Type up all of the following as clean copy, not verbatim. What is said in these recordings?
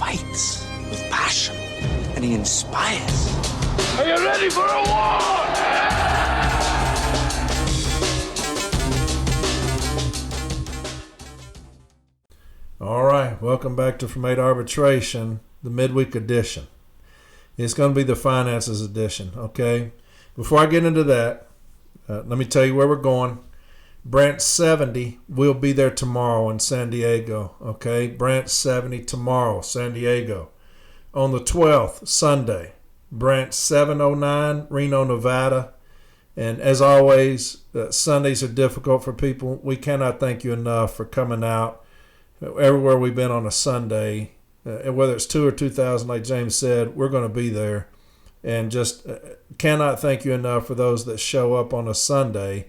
fights with passion, and he inspires. Are you ready for a war? All right, welcome back to From 8 Arbitration, the midweek edition. It's going to be the finances edition, okay? Before I get into that, let me tell you where we're going. Branch 70 will be there tomorrow in San Diego, okay? Branch 70 tomorrow, San Diego. On the 12th, Sunday, Branch 709, Reno, Nevada. And as always, Sundays are difficult for people. We cannot thank you enough for coming out. Everywhere we've been on a Sunday, whether it's 2 or 2,000, like James said, we're going to be there. And just cannot thank you enough for those that show up on a Sunday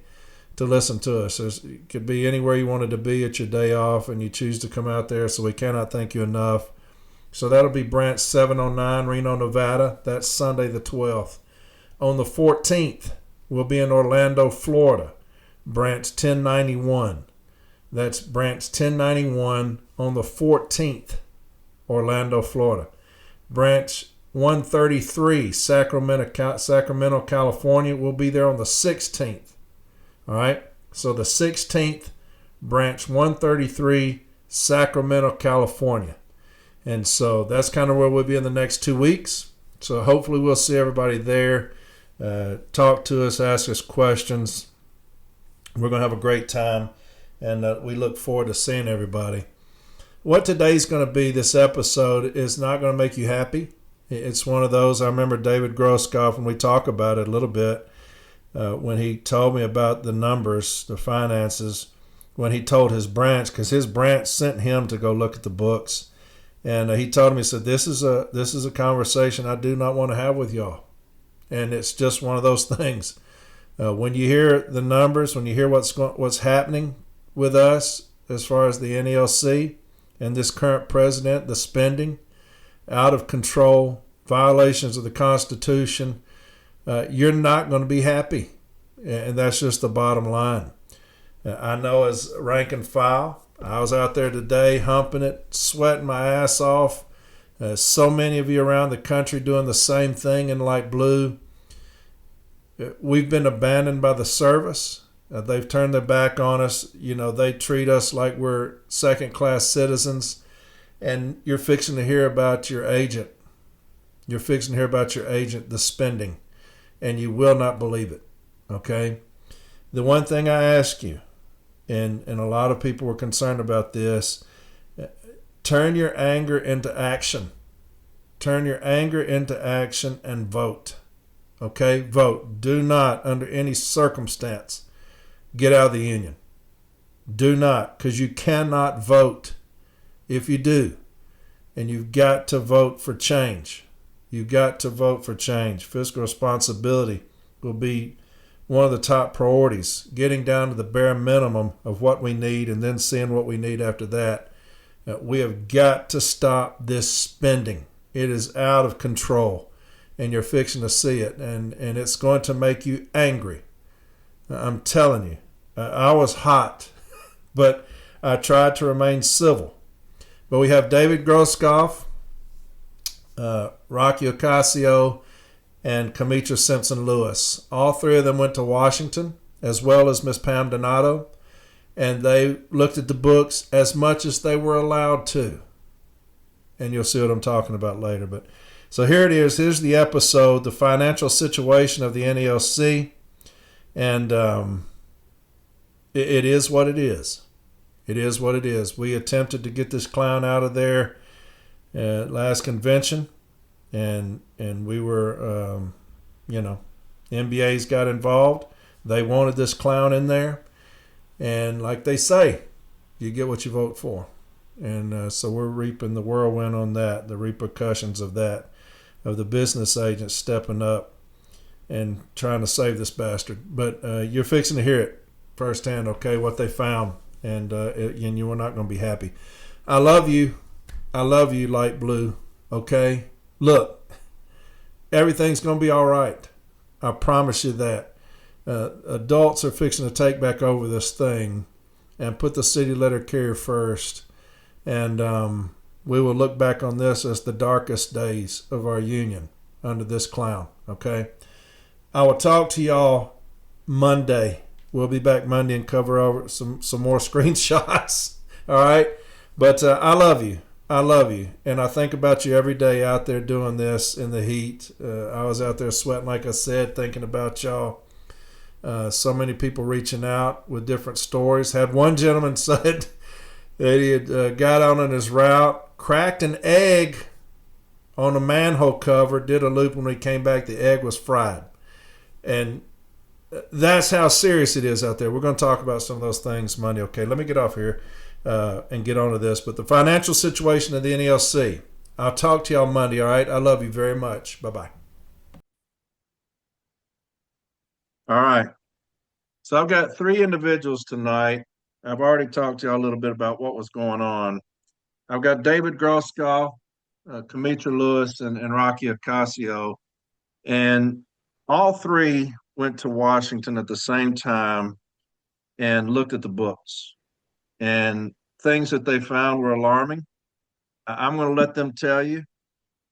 to listen to us. It could be anywhere you wanted to be at your day off, and you choose to come out there, so we cannot thank you enough. So that'll be Branch 709, Reno, Nevada. That's Sunday the 12th. On the 14th, we'll be in Orlando, Florida, Branch 1091. That's Branch 1091 on the 14th, Orlando, Florida. Branch 133, Sacramento, California. We'll be there on the 16th. All right? So the 16th, Branch 133, Sacramento, California. And so that's kind of where we'll be in the next 2 weeks. So hopefully we'll see everybody there. Talk to us, ask us questions. We're going to have a great time. And we look forward to seeing everybody. What today's going to be, this episode, is not going to make you happy. It's one of those, I remember David Groskopf, when we talk about it a little bit, when he told me about the numbers, the finances, when he told his branch, because his branch sent him to go look at the books. And he told me, he said, this is a conversation I do not want to have with y'all. And it's just one of those things. When you hear the numbers, when you hear what's happening with us as far as the NELC and this current president, the spending, out of control, violations of the Constitution, you're not going to be happy. And that's just the bottom line. I know as rank and file, I was out there today humping it, sweating my ass off. So many of you around the country doing the same thing in light blue. We've been abandoned by the service. They've turned their back on us. You know, they treat us like we're second-class citizens. And you're fixing to hear about your agent. You're fixing to hear about your agent, the spending. And you will not believe it, okay? The one thing I ask you, and a lot of people were concerned about this, turn your anger into action. Turn your anger into action and vote, okay? Vote. Do not, under any circumstance, get out of the union. Do not, because you cannot vote if you do. And you've got to vote for change. You've got to vote for change. Fiscal responsibility will be one of the top priorities, getting down to the bare minimum of what we need and then seeing what we need after that. We have got to stop this spending. It is out of control, and you're fixing to see it, and it's going to make you angry. I'm telling you. I was hot, but I tried to remain civil. But we have David Groskopf, Rocky Ocasio, and Kamitra Simpson-Lewis. All three of them went to Washington, as well as Miss Pam Donato, and they looked at the books as much as they were allowed to. And you'll see what I'm talking about later. But so here it is. Here's the episode, the financial situation of the NELC. And it is what it is. It is what it is. We attempted to get this clown out of there last convention, and we were, NBA's got involved. They wanted this clown in there, and like they say, you get what you vote for. And so we're reaping the whirlwind on that, the repercussions of that, of the business agents stepping up and trying to save this bastard. But you're fixing to hear it firsthand, okay, what they found. And you are not going to be happy. I love you. I love you, light blue, okay? Look, everything's going to be all right. I promise you that. Adults are fixing to take back over this thing and put the city letter carrier first. And we will look back on this as the darkest days of our union under this clown. Okay. I will talk to y'all Monday. We'll be back Monday and cover over some more screenshots. All right. But I love you. I love you. And I think about you every day out there doing this in the heat. I was out there sweating, like I said, thinking about y'all. So many people reaching out with different stories. Had one gentleman said that he had got on in his route, cracked an egg on a manhole cover, did a loop. When he came back, the egg was fried. And that's how serious it is out there. We're going to talk about some of those things Monday. Okay, let me get off here and get on to this. But the financial situation of the NELC, I'll talk to y'all Monday, all right? I love you very much. Bye-bye. All right. So I've got three individuals tonight. I've already talked to y'all a little bit about what was going on. I've got David Groskopf, Kamitra Lewis, and Rocky Ocasio. And all three went to Washington at the same time and looked at the books. And things that they found were alarming. I'm going to let them tell you,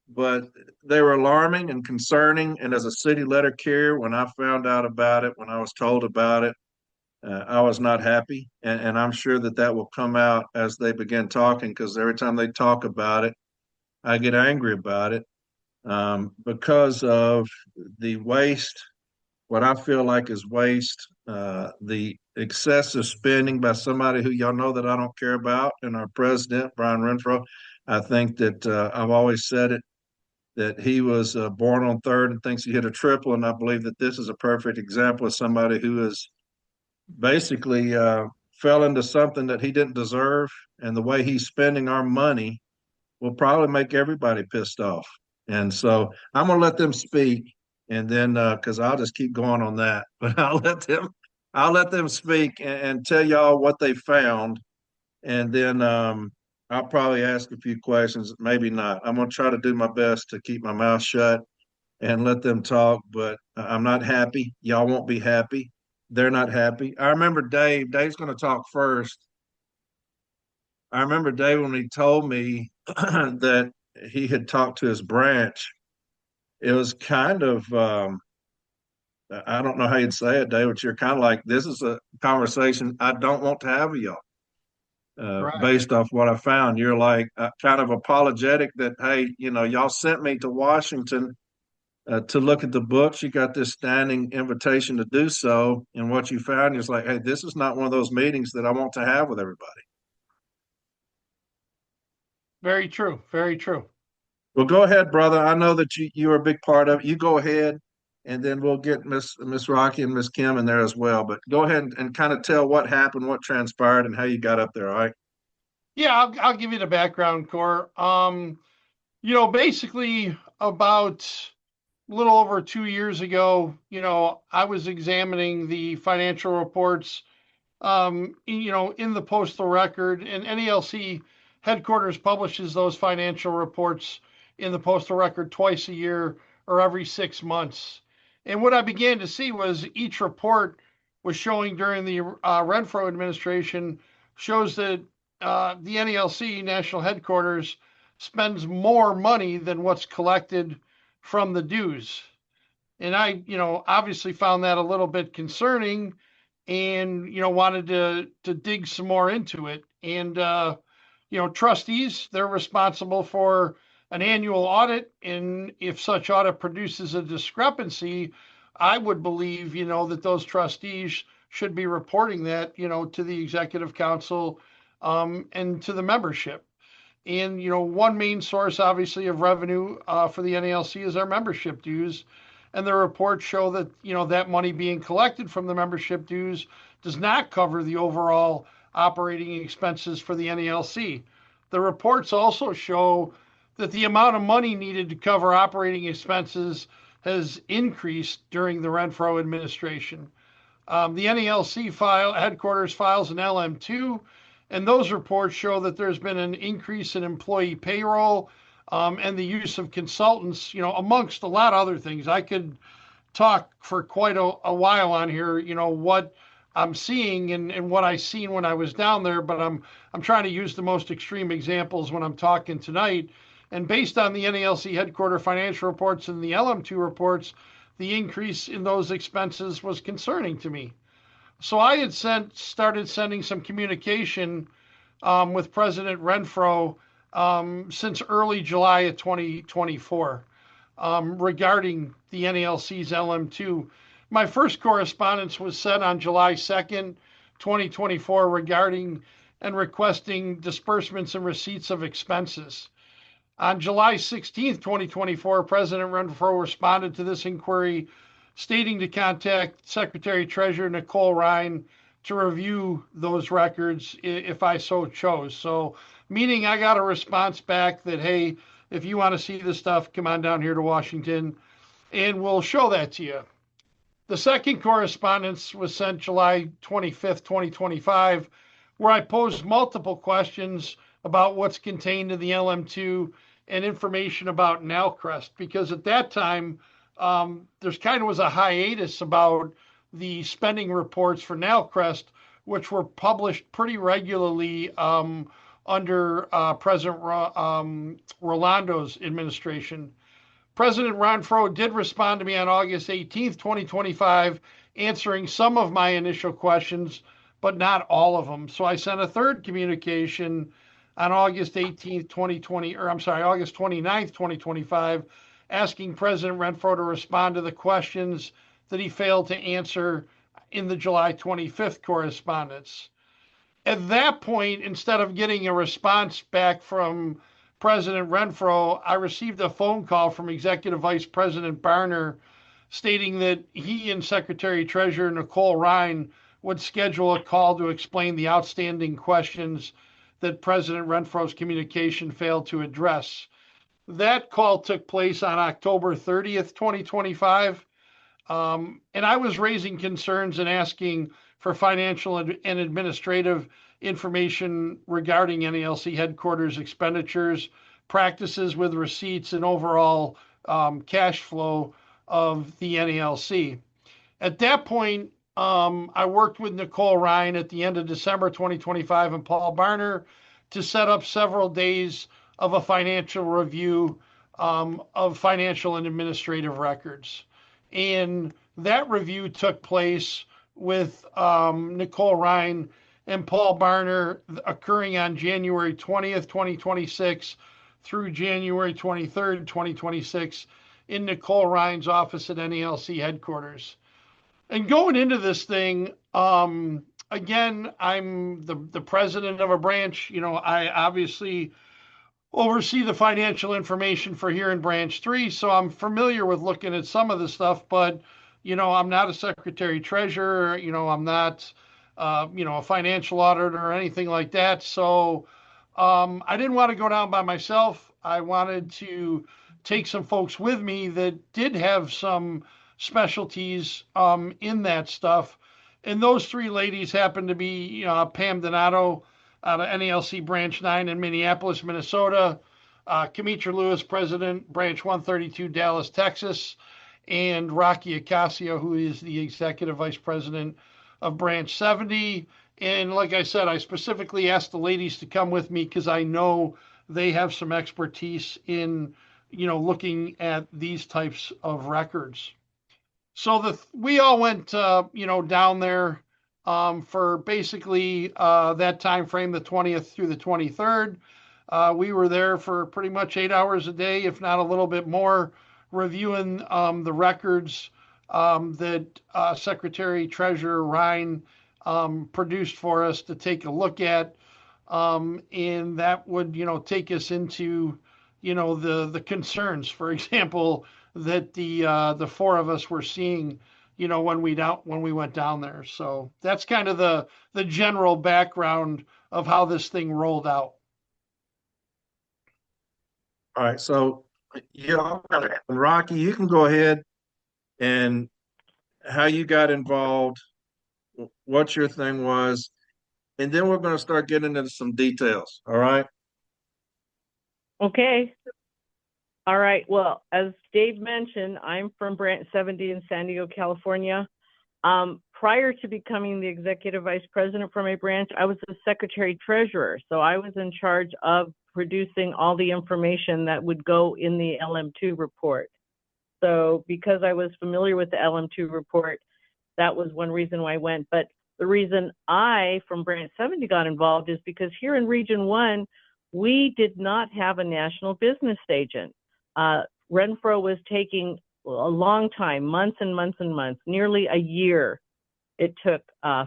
but they were alarming and concerning. And as a city letter carrier, when I found out about it, when I was told about it, I was not happy. And I'm sure that that will come out as they begin talking, because every time they talk about it, I get angry about it because of the waste, what I feel like is waste, the excessive spending by somebody who y'all know that I don't care about, and our president, Brian Renfro. I think that I've always said it, that he was born on third and thinks he hit a triple. And I believe that this is a perfect example of somebody who is basically fell into something that he didn't deserve. And the way he's spending our money will probably make everybody pissed off. And so I'm going to let them speak, and then because I'll just keep going on that, but I'll let them speak and tell y'all what they found, and then I'll probably ask a few questions, maybe not. I'm going to try to do my best to keep my mouth shut and let them talk, but I'm not happy. Y'all won't be happy. They're not happy. I remember Dave. Dave's going to talk first. I remember Dave when he told me that he had talked to his branch. It was kind of, I don't know how you'd say it, Dave, but you're kind of like, this is a conversation I don't want to have with y'all. Based off what I found, you're like kind of apologetic that, hey, y'all sent me to Washington to look at the books. You got this standing invitation to do so. And what you found is like, hey, this is not one of those meetings that I want to have with everybody. Very true. Very true. Well, go ahead, brother. I know that you're a big part of it. You go ahead, and then we'll get Miss Rocky and Miss Kim in there as well. But go ahead and kind of tell what happened, what transpired, and how you got up there. All right. Yeah, I'll give you the background, Core. Basically about a little over 2 years ago, I was examining the financial reports in the postal record, and NELC headquarters publishes those financial reports in the postal record twice a year or every 6 months. And what I began to see was each report was showing during the Renfro administration shows that the NELC national headquarters spends more money than what's collected from the dues. And I, obviously found that a little bit concerning, and wanted to dig some more into it. And trustees, they're responsible for an annual audit, and if such audit produces a discrepancy, I would believe that those trustees should be reporting that to the executive council and to the membership. And one main source, obviously, of revenue for the NALC is our membership dues. And the reports show that that money being collected from the membership dues does not cover the overall operating expenses for the NALC. The reports also show that the amount of money needed to cover operating expenses has increased during the Renfro administration. The NALC headquarters files an LM2, and those reports show that there's been an increase in employee payroll and the use of consultants, amongst a lot of other things. I could talk for quite a while on here, what I'm seeing and what I seen when I was down there, but I'm trying to use the most extreme examples when I'm talking tonight. And based on the NALC headquarter financial reports and the LM2 reports, the increase in those expenses was concerning to me. So I had started sending some communication with President Renfro since early July of 2024 regarding the NALC's LM2. My first correspondence was sent on July 2nd, 2024, regarding and requesting disbursements and receipts of expenses. On July 16th, 2024, President Renfro responded to this inquiry, stating to contact Secretary Treasurer Nicole Ryan to review those records if I so chose. So, meaning I got a response back that, hey, if you want to see this stuff, come on down here to Washington and we'll show that to you. The second correspondence was sent July 25th, 2025, where I posed multiple questions about what's contained in the LM2 and information about Nowcrest, because at that time, there's kind of was a hiatus about the spending reports for Nowcrest, which were published pretty regularly under President Rolando's administration. President Renfro did respond to me on August 18th, 2025, answering some of my initial questions, but not all of them. So I sent a third communication on August 18th, 2020, or I'm sorry, August 29th, 2025, asking President Renfro to respond to the questions that he failed to answer in the July 25th correspondence. At that point, instead of getting a response back from President Renfro, I received a phone call from Executive Vice President Barner stating that he and Secretary Treasurer Nicole Ryan would schedule a call to explain the outstanding questions that President Renfro's communication failed to address. That call took place on October 30th, 2025. And I was raising concerns and asking for financial and administrative information regarding NALC headquarters expenditures, practices with receipts, and overall cash flow of the NALC. At that point, I worked with Nicole Ryan at the end of December 2025 and Paul Barner to set up several days of a financial review of financial and administrative records. And that review took place with Nicole Ryan and Paul Barner occurring on January 20th, 2026 through January 23rd, 2026 in Nicole Ryan's office at NALC headquarters. And going into this thing, again, I'm the president of a branch. You know, I obviously oversee the financial information for here in Branch 3, so I'm familiar with looking at some of the stuff, but, you know, I'm not a secretary treasurer, you know, I'm not, a financial auditor or anything like that. So I didn't want to go down by myself. I wanted to take some folks with me that did have some specialties in that stuff. And those three ladies happened to be Pam Donato out of NALC Branch 9 in Minneapolis, Minnesota, Kamitra Lewis, President, Branch 132, Dallas, Texas, and Rocky Acacio, who is the Executive Vice President of Branch 70. And like I said, I specifically asked the ladies to come with me because I know they have some expertise in, looking at these types of records. So we all went, down there for basically that time frame, the 20th through the 23rd. We were there for pretty much 8 hours a day, if not a little bit more, reviewing the records that Secretary Treasurer Ryan produced for us to take a look at. And that would, take us into, the concerns, for example, that the four of us were seeing, when we went down there. So that's kind of the general background of how this thing rolled out. All right, so Rocky, you can go ahead and how you got involved, what your thing was, and then we're going to start getting into some details. All right. Okay. All right. Well, as Dave mentioned, I'm from Branch 70 in San Diego, California. Prior to becoming the executive vice president for my branch, I was the secretary treasurer. So I was in charge of producing all the information that would go in the LM2 report. So because I was familiar with the LM2 report, that was one reason why I went. But the reason I, from Branch 70, got involved is because here in Region 1, we did not have a national business agent. Renfro was taking a long time, months and months and months, nearly a year it took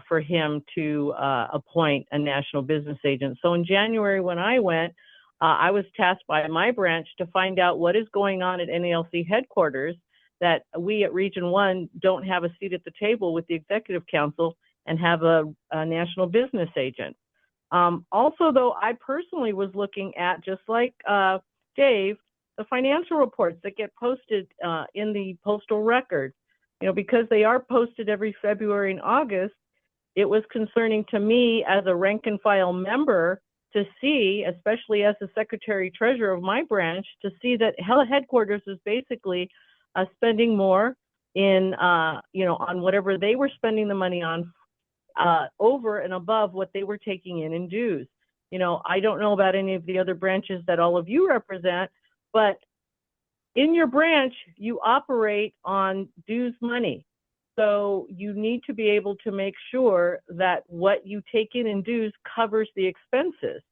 for him to appoint a national business agent. So in January, when I went, I was tasked by my branch to find out what is going on at NALC headquarters, that we at Region 1 don't have a seat at the table with the Executive Council and have a national business agent. Also, though, I personally was looking at, just like Dave, the financial reports that get posted in the postal record. You know, because they are posted every February and August, it was concerning to me as a rank and file member to see, especially as the secretary treasurer of my branch, to see that headquarters is basically spending more in, on whatever they were spending the money on over and above what they were taking in dues. You know, I don't know about any of the other branches that all of you represent, but in your branch, you operate on dues money. So you need to be able to make sure that what you take in dues covers the expenses.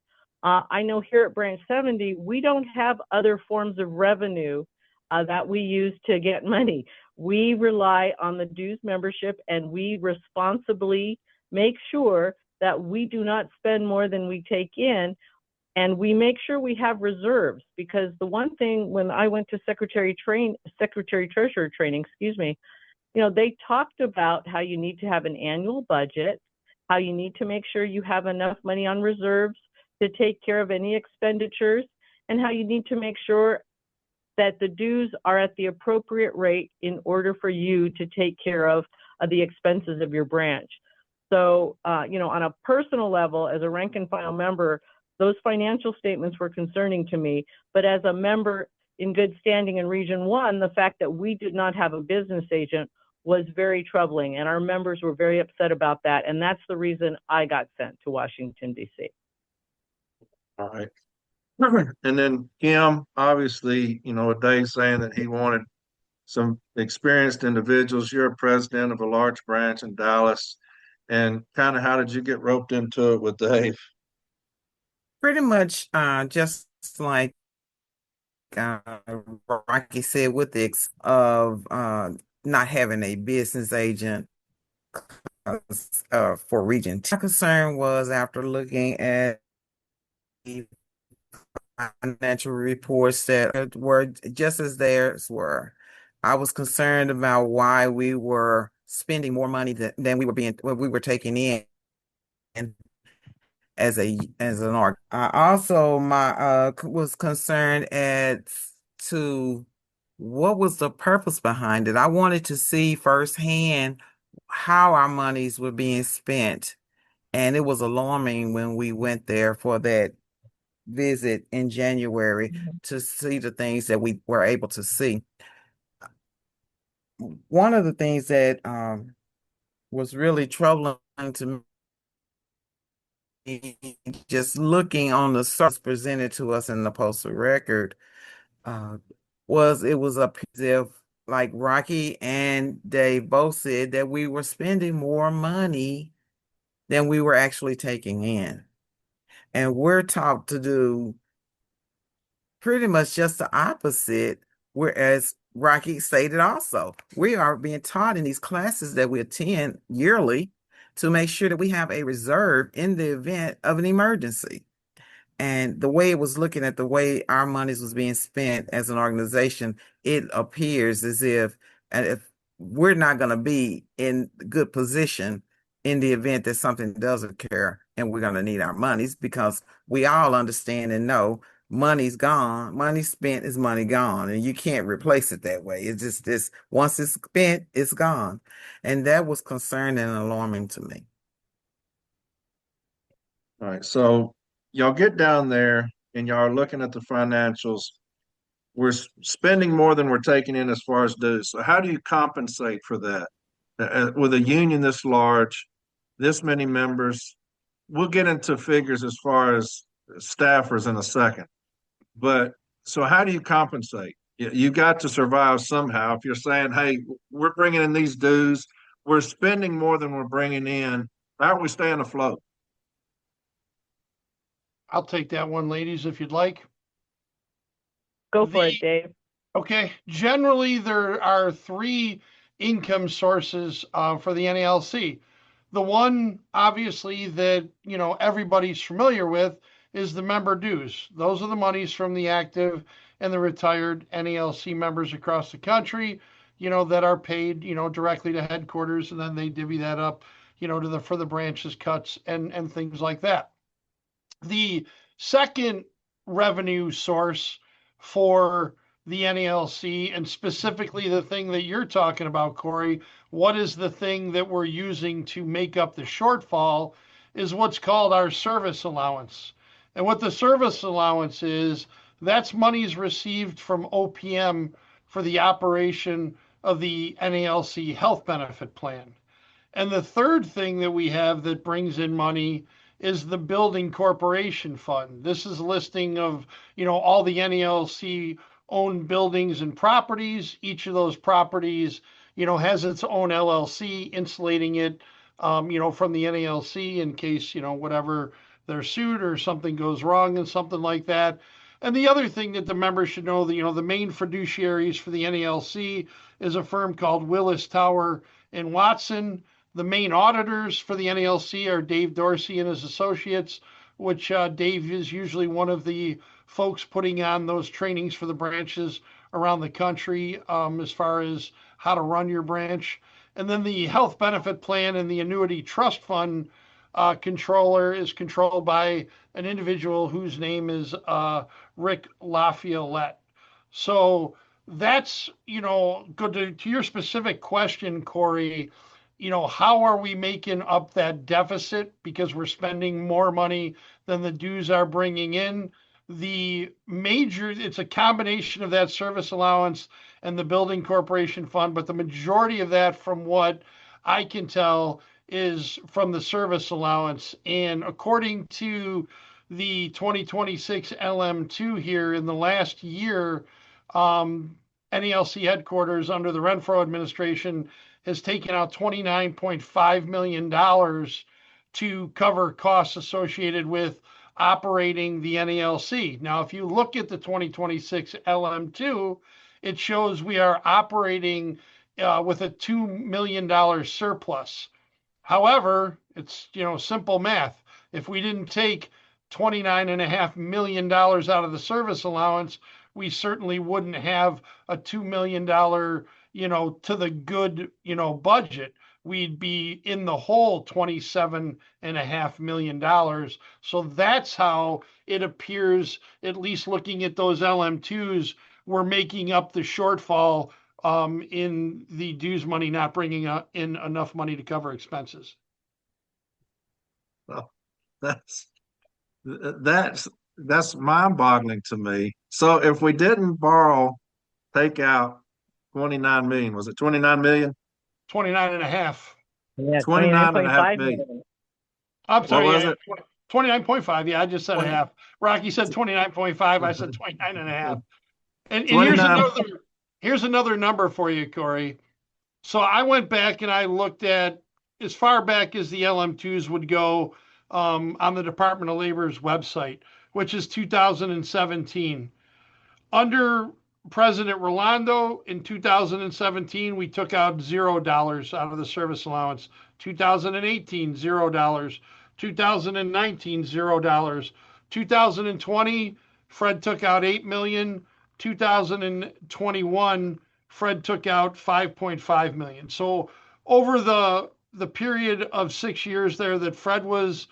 I know here at Branch 70, we don't have other forms of revenue that we use to get money. We rely on the dues membership, and we responsibly make sure that we do not spend more than we take in. And we make sure we have reserves, because the one thing when I went to secretary treasurer training, they talked about how you need to have an annual budget, how you need to make sure you have enough money on reserves to take care of any expenditures, and how you need to make sure that the dues are at the appropriate rate in order for you to take care of the expenses of your branch. So, on a personal level, as a rank and file member, those financial statements were concerning to me. But as a member in good standing in Region 1, the fact that we did not have a business agent was very troubling, and our members were very upset about that. And that's the reason I got sent to Washington, D.C. All right. And then Kim, obviously, Dave saying that he wanted some experienced individuals. You're a president of a large branch in Dallas. And kind of how did you get roped into it with Dave? Pretty much just like uh, Rocky said, with the of not having a business agent for Region 2. My concern was, after looking at the financial reports that were just as theirs were, I was concerned about why we were spending more money than we were taking in as an art. I also was concerned as to what was the purpose behind it. I wanted to see firsthand how our monies were being spent, and it was alarming when we went there for that visit in January to see the things that we were able to see. One of the things that was really troubling to just looking on the surface presented to us in the postal record, it was a if, like Rocky and Dave both said, that we were spending more money than we were actually taking in. And we're taught to do pretty much just the opposite, whereas Rocky stated also, we are being taught in these classes that we attend yearly to make sure that we have a reserve in the event of an emergency. And the way it was looking at the way our monies was being spent as an organization, it appears as if we're not going to be in good position in the event that something does occur and we're going to need our monies, because we all understand and know money's gone. Money spent is money gone, and you can't replace it that way. It's just this: once it's spent, it's gone. And that was concerning and alarming to me. All right. So y'all get down there and y'all are looking at the financials. We're spending more than we're taking in as far as dues. So how do you compensate for that? with a union this large, this many members. We'll get into figures as far as staffers in a second. But so how do you compensate? You got to survive somehow. If you're saying, hey, we're bringing in these dues, we're spending more than we're bringing in, how are we staying afloat? I'll take that one, ladies, if you'd like. Go for it, Dave. Okay. Generally, there are three income sources for the NALC. The one, obviously, that everybody's familiar with is the member dues. Those are the monies from the active and the retired NALC members across the country, that are paid, directly to headquarters, and then they divvy that up, for the branches cuts and things like that. The second revenue source for the NALC, and specifically the thing that you're talking about, Corey, what is the thing that we're using to make up the shortfall, is what's called our service allowance. And what the service allowance is, that's monies received from OPM for the operation of the NALC health benefit plan. And the third thing that we have that brings in money is the building corporation fund. This is a listing of, all the NALC owned buildings and properties. Each of those properties, has its own LLC insulating it, from the NALC in case, whatever they're sued or something goes wrong and something like that. And the other thing that the members should know that, the main fiduciaries for the NALC is a firm called Willis Tower and Watson. The main auditors for the NALC are Dave Dorsey and his associates, which Dave is usually one of the folks putting on those trainings for the branches around the country, as far as how to run your branch. And then the health benefit plan and the annuity trust fund controller is controlled by an individual whose name is Rick Lafayette. So that's, good to your specific question, Corey. How are we making up that deficit because we're spending more money than the dues are bringing in? It's a combination of that service allowance and the building corporation fund, but the majority of that, from what I can tell, is from the service allowance. And according to the 2026 LM2 here, in the last year, NALC headquarters under the Renfro administration has taken out $29.5 million to cover costs associated with operating the NALC. Now, if you look at the 2026 LM2, it shows we are operating with a $2 million surplus. However, it's, simple math. If we didn't take $29.5 million out of the service allowance, we certainly wouldn't have a $2 million, to the good, budget. We'd be in the hole $27.5 million. So that's how it appears, at least looking at those LM2s, we're making up the shortfall in the dues money, not bringing in enough money to cover expenses. Well, that's mind-boggling to me. So if we didn't take out 29 million, was it 29 million? 29 and a half. Yeah, 29.5 million. million. I'm sorry, What was it? 29.5. Yeah, I just said 20. a half. Rocky said 29.5. I said 29 and a half. And 29. here's another number for you, Corey. So I went back and I looked at as far back as the LM2s would go on the Department of Labor's website, which is 2017. Under President Rolando in 2017, we took out $0 out of the service allowance. 2018, $0. 2019, $0. 2020, Fred took out $8 million. 2021, Fred took out $5.5 million. So over the period of 6 years there that Fred was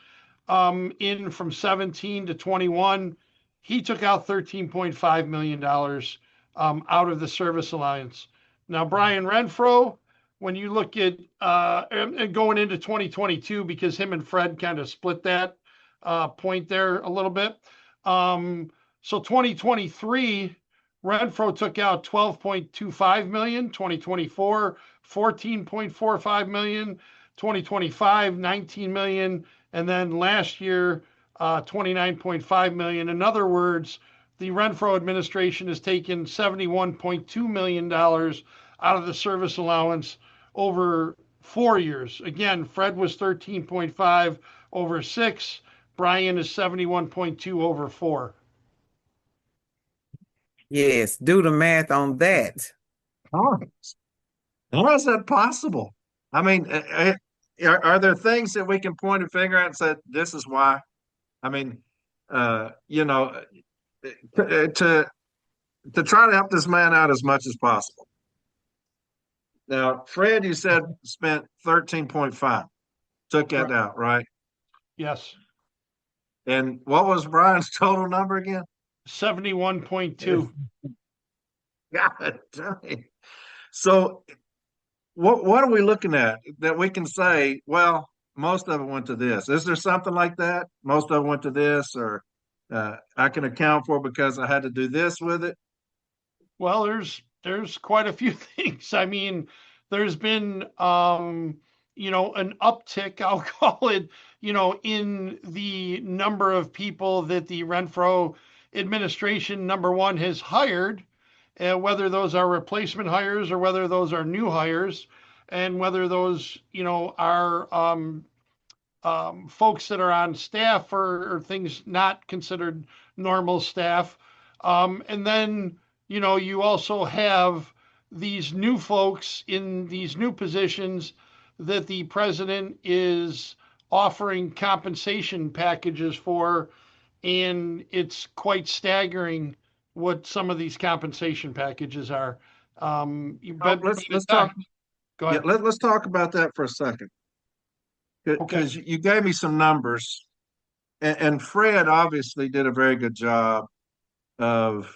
in from 17 to 21, he took out $13.5 million out of the service allowance. Now, Brian Renfro, when you look at and going into 2022, because him and Fred kind of split that point there a little bit. So 2023, Renfro took out 12.25 million, 2024, 14.45 million, 2025, 19 million, and then last year, 29.5 million. In other words, the Renfro administration has taken $71.2 million out of the service allowance over 4 years. Again, Fred was 13.5 over 6. Brian is 71.2 over 4. Yes, do the math on that. How is that possible? I mean, are there things that we can point a finger at and say, this is why? I mean, you know, to try to help this man out as much as possible. Now, Fred, you said spent 13.5, took that out, right? Yes. And what was Brian's total number again? 71.2. God dang. So what are we looking at that we can say, well, most of it went to this? Is there something like that? Most of it went to this, or I can account for because I had to do this with it. Well, there's quite a few things. I mean, there's been an uptick, I'll call it, in the number of people that the Renfro administration, number one, has hired, whether those are replacement hires or whether those are new hires, and whether those, are folks that are on staff or things not considered normal staff. And then, you also have these new folks in these new positions that the president is offering compensation packages for. And it's quite staggering what some of these compensation packages are. Let's talk. Go Yeah, ahead. let's talk about that for a second, Okay. because you gave me some numbers, and Fred obviously did a very good job of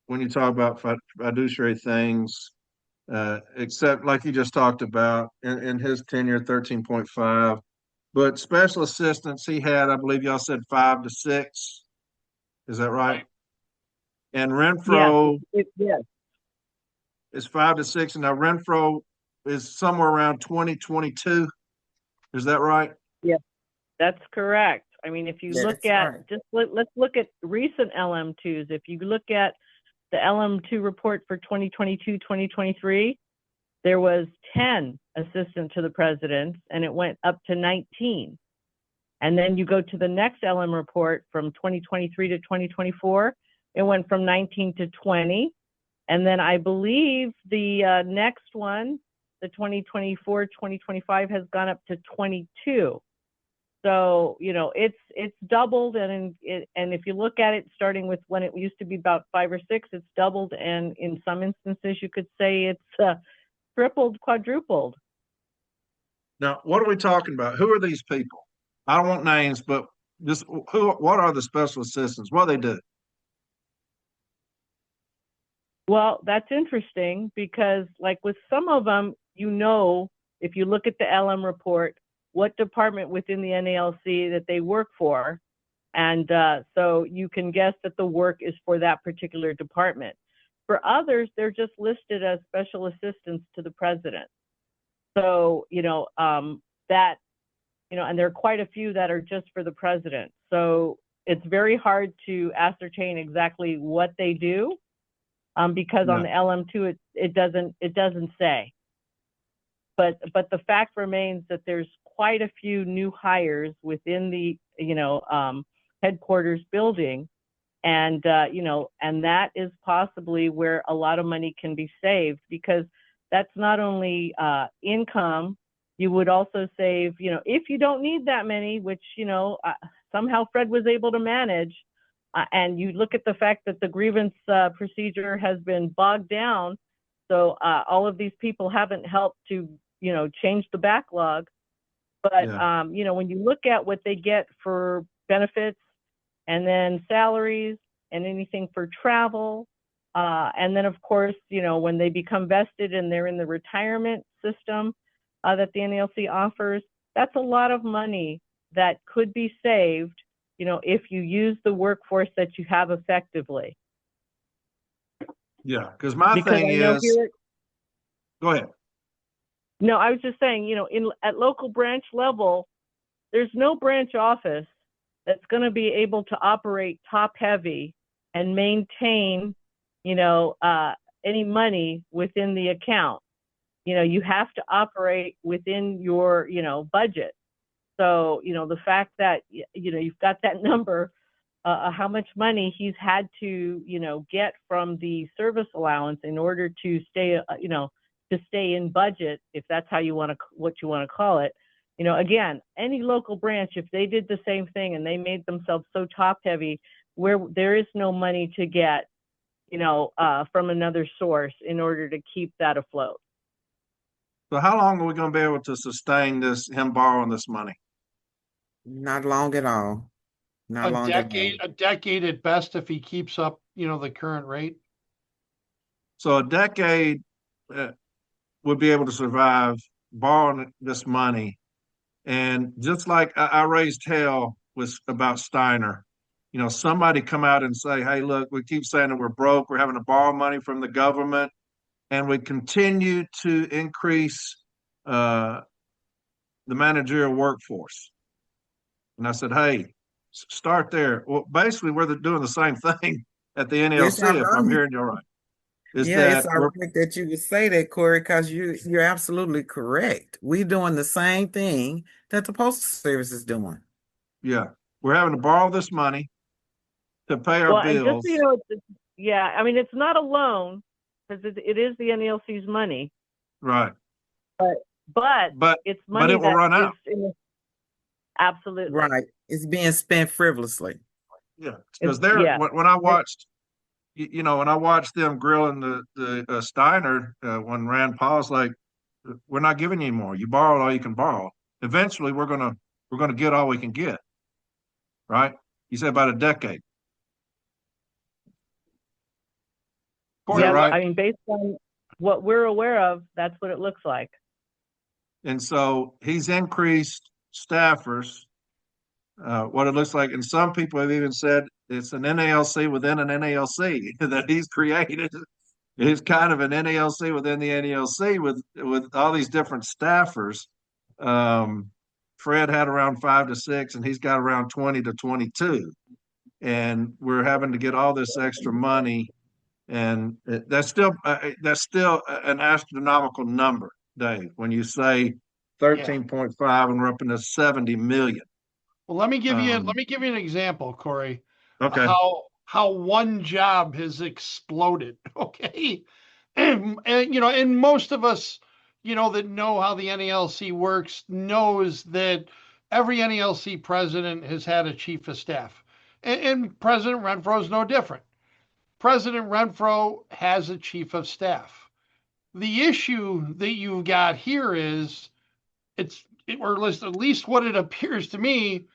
when you talk about fiduciary things, except like you just talked about in his tenure, 13.5. But special assistants, he had, I believe y'all said 5 to 6. Is that right? And Yes, Renfro yes, is 5 to 6. And now Renfro is somewhere around 2022. Is that right? yes, that's correct. I mean, if you look That's at, right. let's look at recent LM2s. If you look at the LM2 report for 2022, 2023, there was 10 assistant to the president, and it went up to 19. And then you go to the next LM report from 2023 to 2024, it went from 19 to 20. And then I believe the next one, the 2024, 2025, has gone up to 22. So, it's doubled. And if you look at it, starting with when it used to be about 5 or 6, it's doubled. And in some instances, you could say it's tripled, quadrupled. Now, what are we talking about? Who are these people? I don't want names, but just what are the special assistants? What do they do? Well, that's interesting because, like with some of them, if you look at the LM report, what department within the NALC that they work for. And so you can guess that the work is for that particular department. For others, they're just listed as special assistants to the president. So, and there are quite a few that are just for the president. So it's very hard to ascertain exactly what they do because on the LM2, it doesn't say. But the fact remains that there's quite a few new hires within the, headquarters building. And that is possibly where a lot of money can be saved, because that's not only income. You would also save, if you don't need that many, which, somehow Fred was able to manage. And you look at the fact that the grievance procedure has been bogged down. So all of these people haven't helped to, change the backlog. But, when you look at what they get for benefits and then salaries and anything for travel, and then, of course, when they become vested and they're in the retirement system that the NALC offers, that's a lot of money that could be saved, if you use the workforce that you have effectively. Yeah, because my Because thing I know is, here, go ahead. no, I was just saying, at local branch level, there's no branch office that's going to be able to operate top heavy and maintain, any money within the account. You have to operate within your, budget. So, the fact that, you've got that number, how much money he's had to, get from the service allowance in order to stay, to stay in budget, if that's how what you want to call it. Again, any local branch, if they did the same thing and they made themselves so top heavy where there is no money to get, from another source in order to keep that afloat. So how long are we going to be able to sustain him borrowing this money? Not long at all. Not long at all. A decade at best if he keeps up, the current rate. So a decade would be able to survive borrowing this money. And just like I raised hell about Steiner, somebody come out and say, hey, look, we keep saying that we're broke, we're having to borrow money from the government, and we continue to increase the managerial workforce. And I said, hey, start there. Well, basically, we're doing the same thing at the NLC, if I'm hearing you right. It's ironic that you would say that, Corey, because you're absolutely correct. We're doing the same thing that the Postal Service is doing. Yeah. We're having to borrow this money to pay our bills. And just I mean, it's not a loan because it is the NELC's money. Right. But it's money but it will run out. Absolutely. Right. It's being spent frivolously. Yeah. Because when I watched, when I watched them grilling the Steiner, when Rand Paul's like, we're not giving you anymore. You borrowed all you can borrow. Eventually, we're gonna get all we can get. Right? You said about a decade. Yeah, right? I mean, based on what we're aware of, that's what it looks like. And so he's increased staffers. What it looks like, and some people have even said it's an NALC within an NALC that he's created. It's kind of an NALC within the NALC with all these different staffers. Fred had around 5 to 6, and he's got around 20 to 22. And we're having to get all this extra money, and that's still an astronomical number, Dave. When you say 13.5 and we're up into 70 million. Well, let me give you an example, Corey. Okay. How one job has exploded. Okay. And most of us, that know how the NALC works knows that every NALC president has had a chief of staff. And President Renfro is no different. President Renfro has a chief of staff. The issue that you've got here is or at least what it appears to me,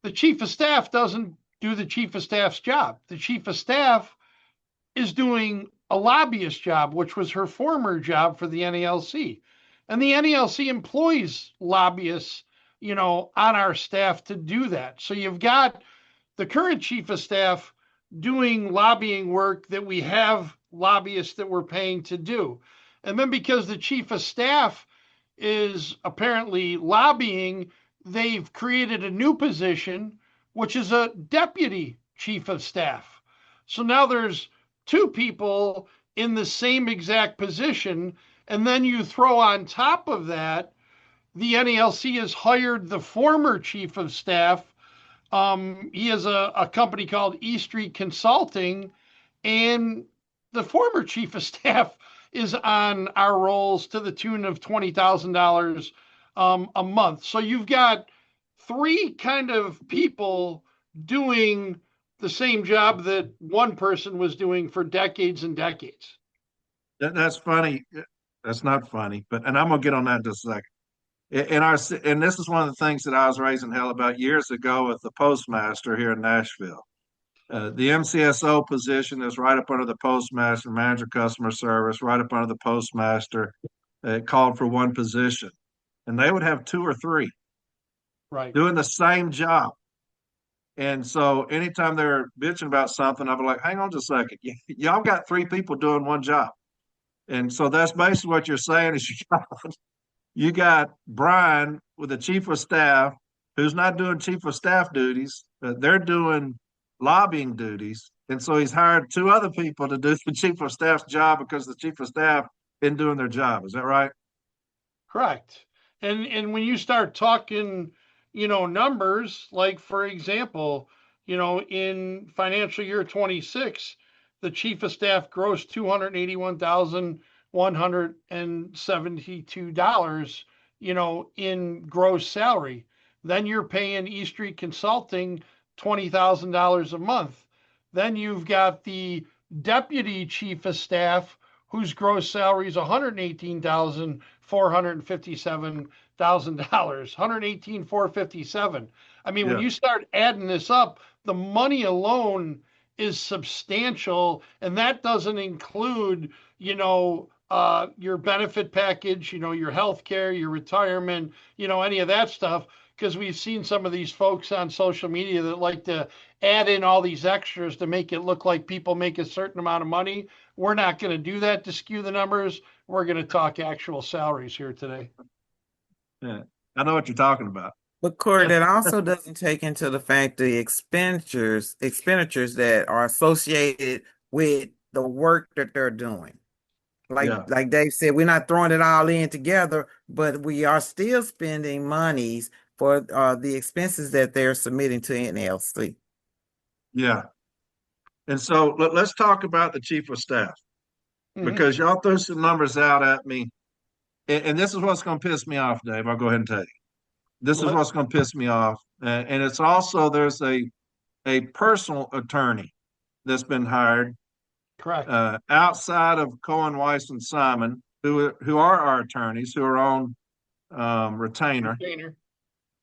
the chief of staff doesn't do the chief of staff's job. The chief of staff is doing a lobbyist job, which was her former job for the NALC. And the NALC employs lobbyists, on our staff to do that. So you've got the current chief of staff doing lobbying work that we have lobbyists that we're paying to do. And then because the chief of staff is apparently lobbying, they've created a new position, which is a deputy chief of staff. So now there's two people in the same exact position. And then you throw on top of that, the NALC has hired the former chief of staff. He has a company called E Street Consulting, and the former chief of staff is on our rolls to the tune of $20,000 a month. So you've got three kind of people doing the same job that one person was doing for decades and decades. That's funny. That's not funny, and I'm gonna get on that in just a second. And this is one of the things that I was raising hell about years ago with the postmaster here in Nashville. The MCSO position is right up under the postmaster, manager customer service, right up under the postmaster. It called for one position, and they would have two or three right doing the same job. And so anytime they're bitching about something, I'll be like, hang on just a second. Y'all got three people doing one job. And so that's basically what you're saying is you got Brian with the chief of staff who's not doing chief of staff duties. They're doing lobbying duties. And so he's hired two other people to do the chief of staff's job because the chief of staff isn't doing their job. Is that right? Correct. And when you start talking, numbers, like for example, in financial year 26, the chief of staff grossed $281,172, in gross salary. Then you're paying E Street Consulting $20,000 a month. Then you've got the deputy chief of staff whose gross salary is $118,457,000, $118,457. I mean, when Yeah. you start adding this up, the money alone is substantial, and that doesn't include, your benefit package, your health care, your retirement, any of that stuff. Because we've seen some of these folks on social media that like to add in all these extras to make it look like people make a certain amount of money. We're not going to do that to skew the numbers. We're going to talk actual salaries here today. Yeah. I know what you're talking about. But Corey, Yes, that also doesn't take into the fact the expenditures that are associated with the work that they're doing. Yeah. Like Dave said, we're not throwing it all in together, but we are still spending monies for the expenses that they're submitting to NLC. Yeah. And so let's talk about the chief of staff mm-hmm. because y'all threw some numbers out at me. And this is what's going to piss me off, Dave. I'll go ahead and tell you. This is what's going to piss me off. And it's also there's a personal attorney that's been hired Correct. outside of Cohen, Weiss, and Simon, who are our attorneys, who are on retainer.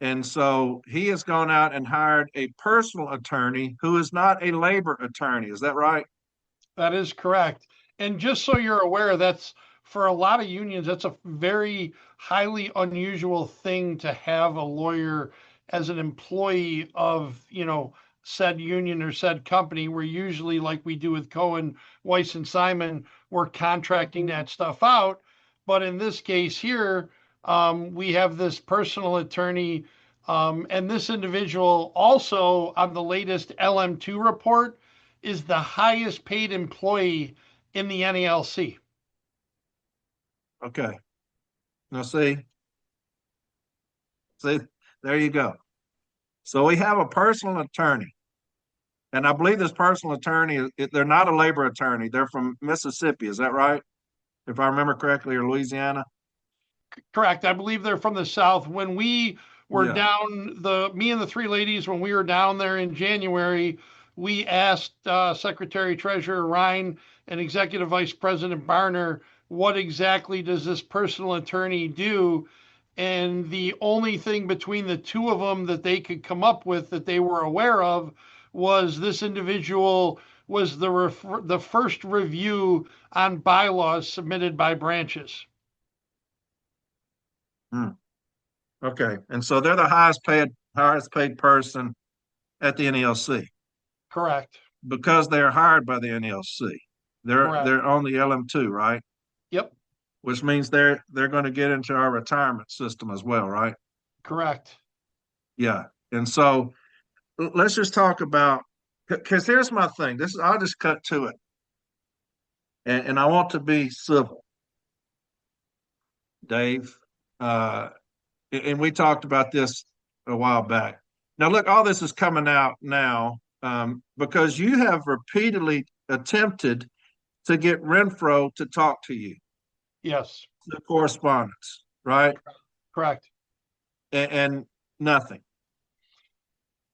And so he has gone out and hired a personal attorney who is not a labor attorney. Is that right? That is correct. And just so you're aware, that's for a lot of unions, that's a very highly unusual thing to have a lawyer as an employee of, said union or said company. We're usually, like we do with Cohen, Weiss, and Simon, we're contracting that stuff out. But in this case here, we have this personal attorney, and this individual also on the latest LM2 report is the highest paid employee in the NALC. Okay. Now see, there you go. So we have a personal attorney. And I believe this personal attorney, they're not a labor attorney. They're from Mississippi. Is that right? If I remember correctly, or Louisiana? Correct. I believe they're from the South. When we were Yeah. down, me and the three ladies, when we were down there in January, we asked Secretary Treasurer Ryan and Executive Vice President Barner, what exactly does this personal attorney do? And the only thing between the two of them that they could come up with that they were aware of was this individual was the first review on bylaws submitted by branches. Hmm. Okay. And so they're the highest paid person at the NLC Correct. because they're hired by the NLC. They're Correct. they're on the LM2, right? Yep. Which means they're going to get into our retirement system as well, right? Correct. Yeah. And so let's just talk about because here's my thing. I'll just cut to it. And I want to be civil, Dave. And we talked about this a while back. Now, look, all this is coming out now because you have repeatedly attempted to get Renfro to talk to you, Yes. the correspondence, right? Correct. And nothing.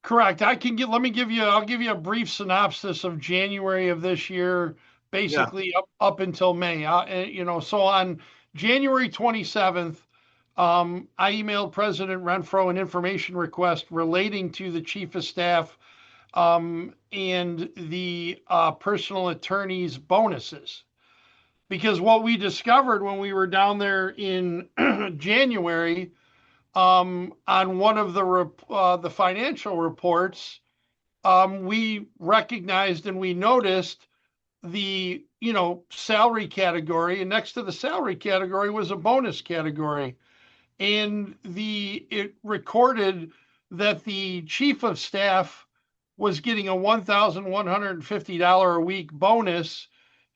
Correct. I'll give you a brief synopsis of January of this year, basically up until May. So on January 27th, I emailed President Renfro an information request relating to the chief of staff and the personal attorney's bonuses. Because what we discovered when we were down there in January on one of the financial reports, we recognized and we noticed the, salary category, and next to the salary category was a bonus category. And it recorded that the chief of staff was getting a $1,150 a week bonus,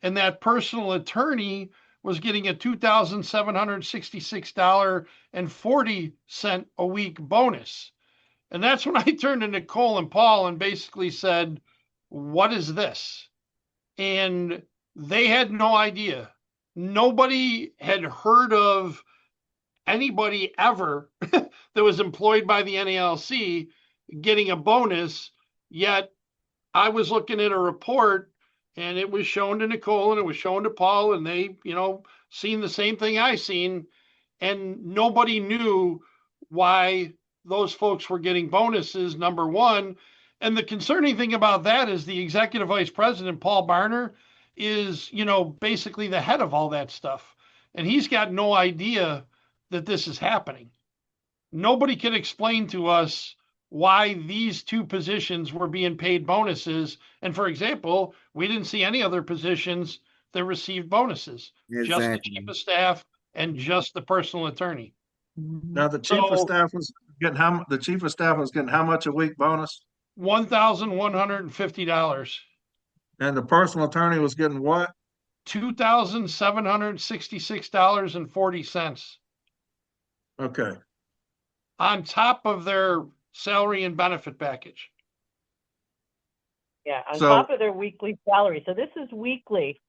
and that personal attorney was getting a $2,766.40 a week bonus. And that's when I turned to Nicole and Paul and basically said, "What is this?" And they had no idea. Nobody had heard of anybody ever that was employed by the NALC getting a bonus. Yet I was looking at a report and it was shown to Nicole and it was shown to Paul, and they, seen the same thing I seen, and nobody knew why those folks were getting bonuses, number one. And the concerning thing about that is the executive vice president, Paul Barner, is, basically the head of all that stuff. And he's got no idea that this is happening. Nobody can explain to us why these two positions were being paid bonuses. And for example, we didn't see any other positions that received bonuses, just the chief of staff and just the personal attorney. Now the chief of staff was getting how much a week bonus? $1,150. And the personal attorney was getting what? $2,766.40. Okay. On top of their salary and benefit package. Yeah, on top of their weekly salary. So this is weekly.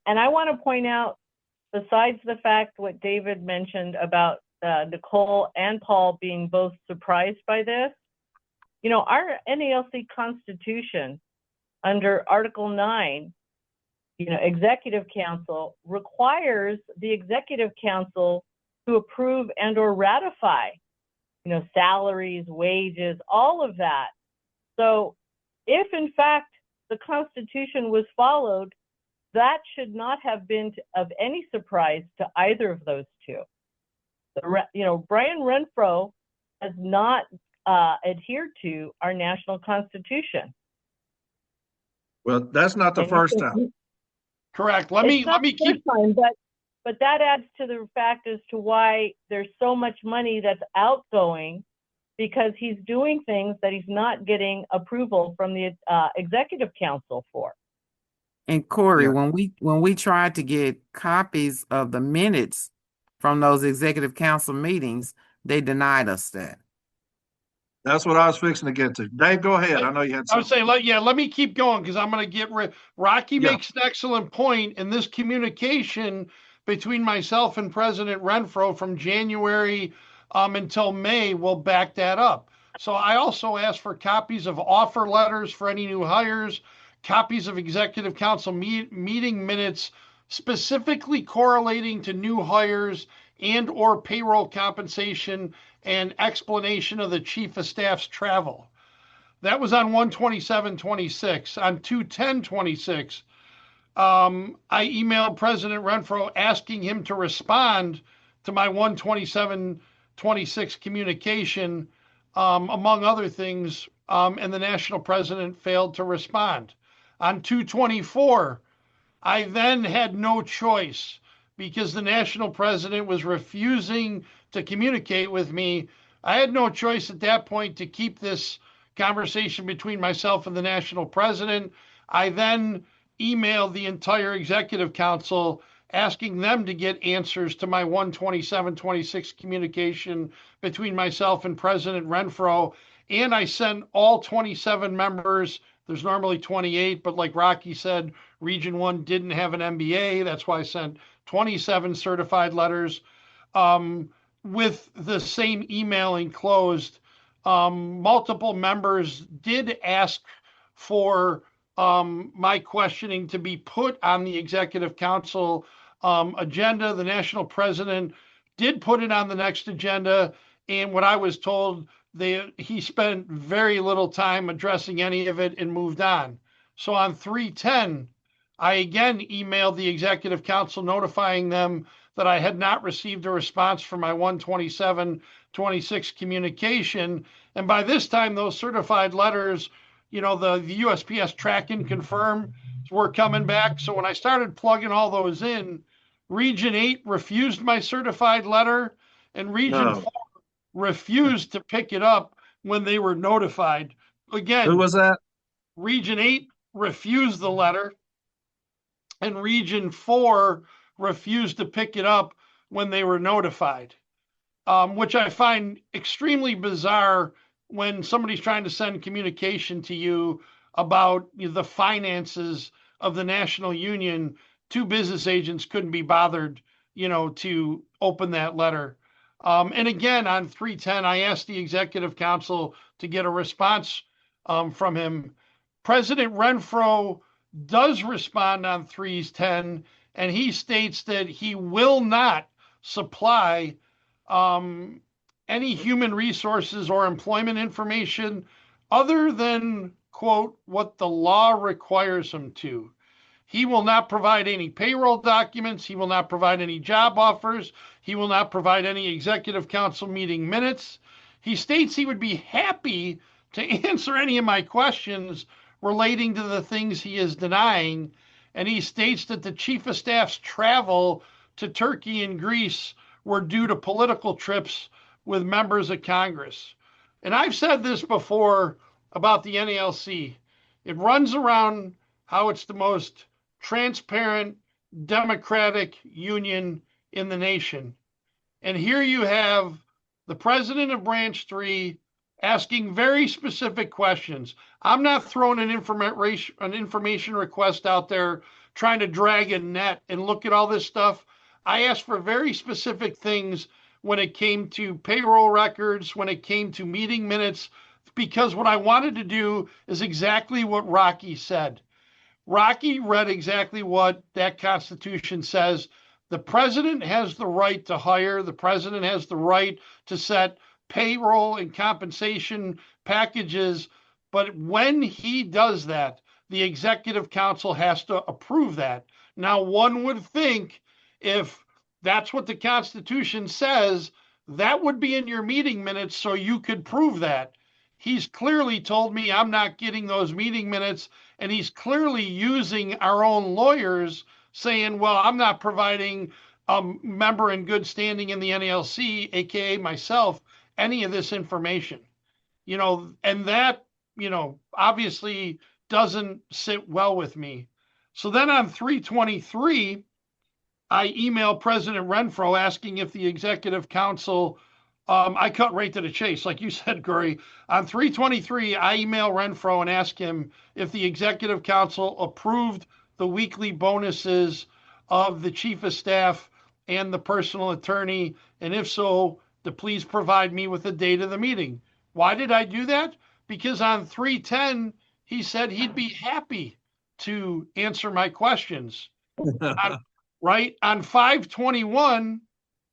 And I want to point out, besides the fact what David mentioned about Nicole and Paul being both surprised by this, our NALC Constitution under Article 9, Executive Council requires the Executive Council to approve and or ratify, salaries, wages, all of that. So if in fact the Constitution was followed, that should not have been of any surprise to either of those two. Brian Renfro has not adhered to our national Constitution. Well, that's not the first time. Correct. Let me keep. Time, but that adds to the fact as to why there's so much money that's outgoing, because he's doing things that he's not getting approval from the Executive Council for. And Corey, when we tried to get copies of the minutes from those Executive Council meetings, they denied us that. That's what I was fixing to get to. Dave, go ahead. I know you had something. I would say, let me keep going because I'm going to get Rocky makes an excellent point, and this communication between myself and President Renfro from January until May will back that up. So I also asked for copies of offer letters for any new hires, copies of Executive Council meeting minutes specifically correlating to new hires and or payroll compensation and explanation of the chief of staff's travel. That was on 1/27/26. On 2/10/26, I emailed President Renfro asking him to respond to my 1/27/26 communication, among other things, and the national president failed to respond. On 2/24, I then had no choice because the national president was refusing to communicate with me. I had no choice at that point to keep this conversation between myself and the national president. I then emailed the entire Executive Council asking them to get answers to my 1/27/26 communication between myself and President Renfro. And I sent all 27 members. There's normally 28, but like Rocky said, Region 1 didn't have an MBA. That's why I sent 27 certified letters with the same email enclosed. Multiple members did ask for my questioning to be put on the Executive Council agenda. The national president did put it on the next agenda, and what I was told, he spent very little time addressing any of it and moved on. So on 3/10, I again emailed the Executive Council notifying them that I had not received a response for my 1/27/26 communication. And by this time, those certified letters the USPS track and confirm were coming back. So when I started plugging all those in, Region 8 refused my certified letter, and Region 4 refused to pick it up when they were notified. Again, Who was that? Region 8 refused the letter, and Region 4 refused to pick it up when they were notified, which I find extremely bizarre when somebody's trying to send communication to you about the finances of the National Union. Two business agents couldn't be bothered, to open that letter. And again, on 310, I asked the executive council to get a response from him. President Renfro does respond on 310, and he states that he will not supply any human resources or employment information other than, quote, what the law requires him to. He will not provide any payroll documents. He will not provide any job offers. He will not provide any executive council meeting minutes. He states he would be happy to answer any of my questions relating to the things he is denying. And he states that the chief of staff's travel to Turkey and Greece were due to political trips with members of Congress. And I've said this before about the NALC. It runs around how it's the most transparent, democratic union in the nation. And here you have the president of Branch 3 asking very specific questions. I'm not throwing an information request out there trying to drag a net and look at all this stuff. I asked for very specific things when it came to payroll records, when it came to meeting minutes, because what I wanted to do is exactly what Rocky said. Rocky read exactly what that Constitution says. The president has the right to hire. The president has the right to set payroll and compensation packages. But when he does that, the executive council has to approve that. Now, one would think if that's what the Constitution says, that would be in your meeting minutes so you could prove that. He's clearly told me I'm not getting those meeting minutes, and he's clearly using our own lawyers saying, well, I'm not providing a member in good standing in the NALC, aka myself, any of this information. And that, obviously doesn't sit well with me. So then on 323, I emailed President Renfro asking if the executive council, I cut right to the chase. Like you said, Guri, on 323, I emailed Renfro and asked him if the executive council approved the weekly bonuses of the chief of staff and the personal attorney. And if so, to please provide me with the date of the meeting. Why did I do that? Because on 310, he said he'd be happy to answer my questions. Right? On 521,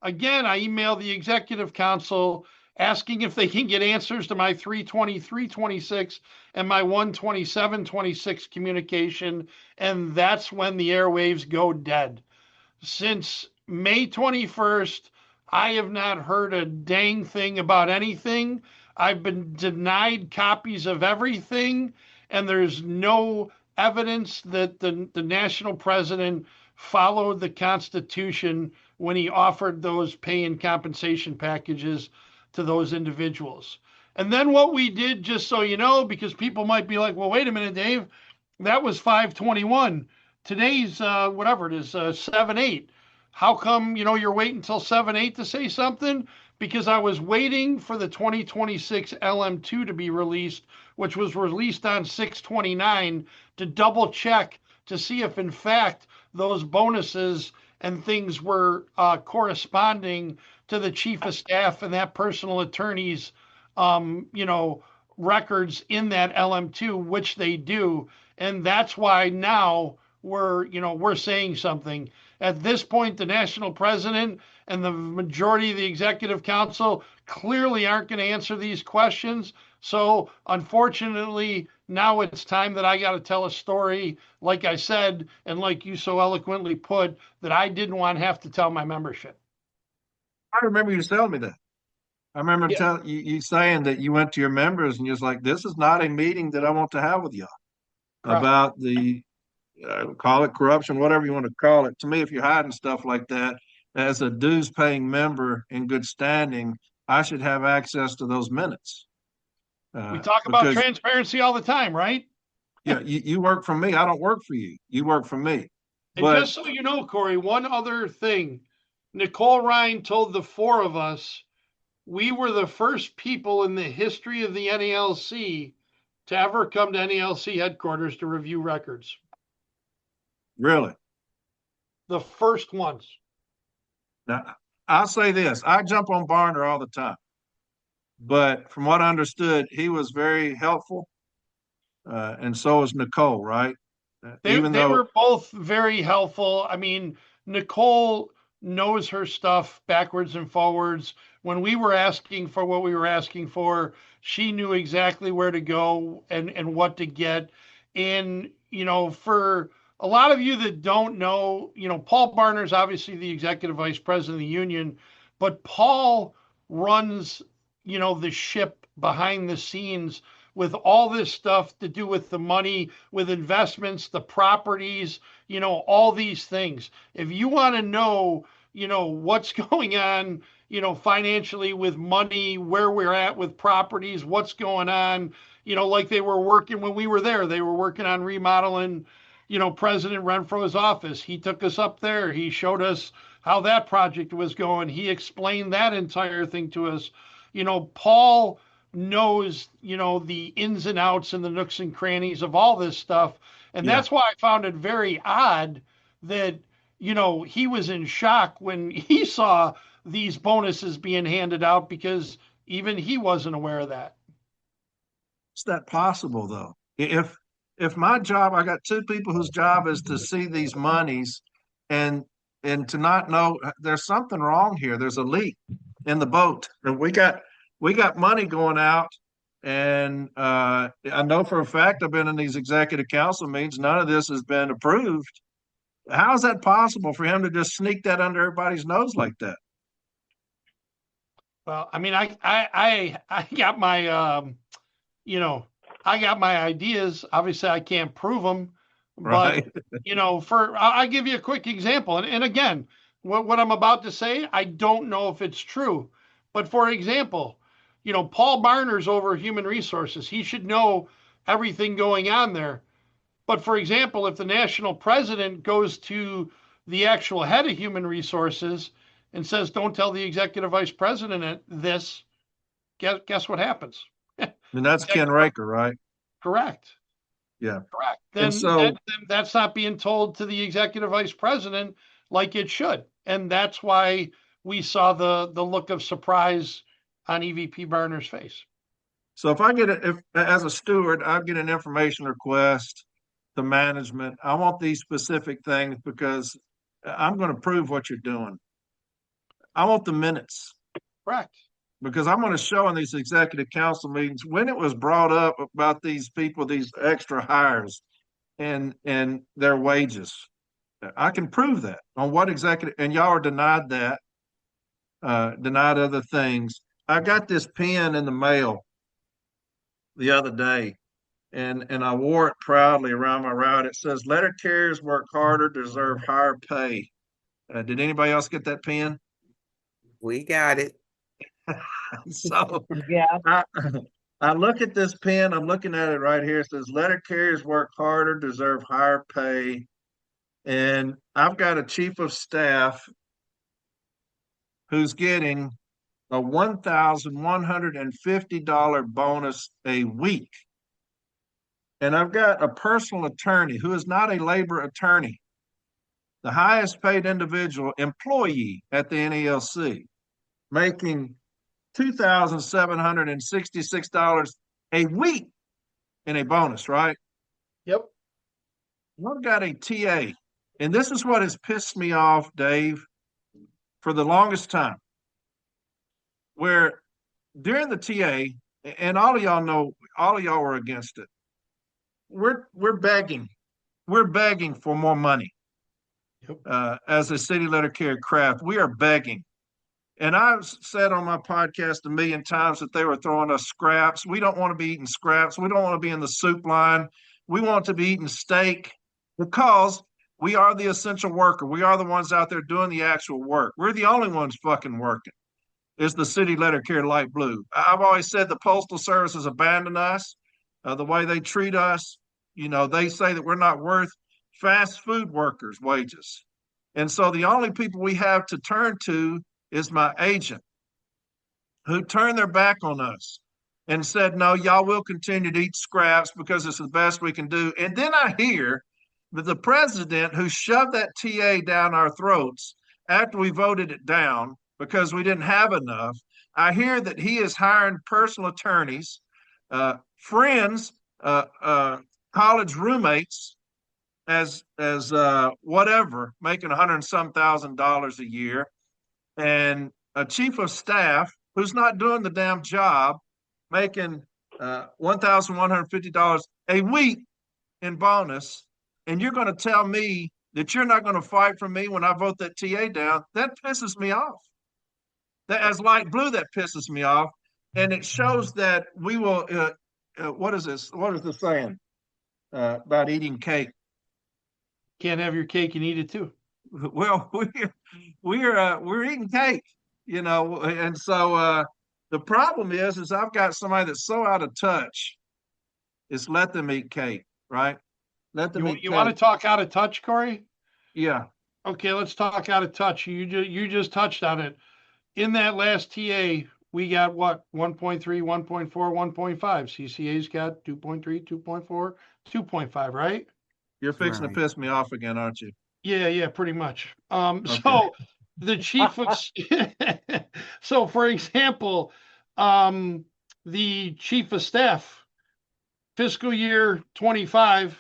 again, I emailed the executive council asking if they can get answers to my 323-26 and my 127-26 communication, and that's when the airwaves go dead. Since May 21st, I have not heard a dang thing about anything. I've been denied copies of everything, and there's no evidence that the national president followed the Constitution when he offered those pay and compensation packages to those individuals. And then what we did, just so you know, because people might be like, well, wait a minute, Dave, that was 521. Today's whatever it is, 7-8. How come, you're waiting until 7-8 to say something? Because I was waiting for the 2026 LM2 to be released, which was released on 6/29, to double check to see if, in fact, those bonuses and things were corresponding to the chief of staff and that personal attorney's, records in that LM2, which they do. And that's why now we're saying something. At this point, the national president and the majority of the executive council clearly aren't going to answer these questions. So unfortunately, now it's time that I got to tell a story, like I said, and like you so eloquently put, that I didn't want to have to tell my membership. I remember you telling me that. I remember Yeah, telling you saying that you went to your members and you was like, "This is not a meeting that I want to have with you correct. about the call it corruption, whatever you want to call it." To me, if you're hiding stuff like that, as a dues paying member in good standing, I should have access to those minutes We talk about because transparency all the time, right? you work for me. I don't work for you. You work for me. And But just so you know, Corey, one other thing. Nicole Ryan told the four of us we were the first people in the history of the NALC to ever come to NALC headquarters to review records. really, The first ones. now I'll say this: I jump on Barner all the time, but from what I understood, he was very helpful, and so is Nicole, right? Even They though, were both very helpful. I mean, Nicole knows her stuff backwards and forwards. When we were asking for what we were asking for, she knew exactly where to go and what to get. And, for a lot of you that don't know, Paul Barner's obviously the executive vice president of the union, but Paul runs, the ship behind the scenes with all this stuff to do with the money, with investments, the properties, all these things. If you want to know, what's going on, financially with money, where we're at with properties, what's going on, like they were working when we were there, they were working on remodeling, President Renfro's office. He took us up there. He showed us how that project was going. He explained that entire thing to us. Paul knows, the ins and outs and the nooks and crannies of all this stuff. And yeah. that's why I found it very odd that, he was in shock when he saw these bonuses being handed out because even he wasn't aware of that. Is that possible though? If my job, I got two people whose job is to see these monies and to not know there's something wrong here. There's a leak in the boat. And we got money going out. And I know for a fact I've been in these executive council meetings, none of this has been approved. How is that possible for him to just sneak that under everybody's nose like that? Well, I mean, I got my, you know, I got my ideas. Obviously, I can't prove them, but Right? I'll give you a quick example. And again, what I'm about to say, I don't know if it's true, but for example, Paul Barner's over human resources. He should know everything going on there. But for example, if the national president goes to the actual head of human resources and says, "Don't tell the executive vice president this," guess what happens? And that's Ken Executive, Raker, right? correct. Yeah. Correct. And Then so that's not being told to the executive vice president like it should. And that's why we saw the look of surprise on EVP Barner's face. So if I get it, if as a steward, I get an information request to management, I want these specific things because I'm going to prove what you're doing. I want the minutes Correct. because I'm going to show in these executive council meetings when it was brought up about these people, these extra hires and their wages. I can prove that on what executive, and y'all are denied that, denied other things. I got this pen in the mail the other day and I wore it proudly around my route. It says, "Letter carriers work harder, deserve higher pay." Did anybody else get that pen? We got it. So Yeah. I, I look at this pen. I'm looking at it right here. It says, "Letter carriers work harder, deserve higher pay." And I've got a chief of staff who's getting a $1,150 bonus a week. And I've got a personal attorney who is not a labor attorney, the highest paid individual employee at the NELC, making $2,766 a week in a bonus, right? Yep. I've got a TA, and this is what has pissed me off, Dave, for the longest time, where during the TA, and all of y'all know, all of y'all were against it. We're begging, for more money. Yep. As a city letter carrier craft, we are begging. And I've said on my podcast a million times that they were throwing us scraps. We don't want to be eating scraps. We don't want to be in the soup line. We want to be eating steak because we are the essential worker. We are the ones out there doing the actual work. We're the only ones fucking working. Is the city letter carrier light blue? I've always said the Postal Service has abandoned us. The way they treat us, they say that we're not worth fast food workers' wages. And so the only people we have to turn to is my agent, who turned their back on us and said, no, y'all will continue to eat scraps because it's the best we can do. And then I hear that the president, who shoved that TA down our throats after we voted it down because we didn't have enough, I hear that he is hiring personal attorneys, friends, college roommates, as whatever, making $100,000 a year, and a chief of staff who's not doing the damn job, making $1,150 a week in bonus, and you're going to tell me that you're not going to fight for me when I vote that TA down? That pisses me off. That, as light blue, that pisses me off, and it shows that we will. What is this? What is the saying about eating cake? Can't have your cake and eat it too. Well, we're eating cake, and so the problem is I've got somebody that's so out of touch. Is let them eat cake, right? Let them eat. You want to talk out of touch, Corey? Yeah. Okay, let's talk out of touch. You just touched on it. In that last TA, we got what? 1.3, 1.4, 1.5. CCA's got 2.3, 2.4, 2.5, right? You're fixing to piss me off again, aren't you? Yeah, pretty much. Okay. So the chief of so for example, the chief of staff, fiscal year 25,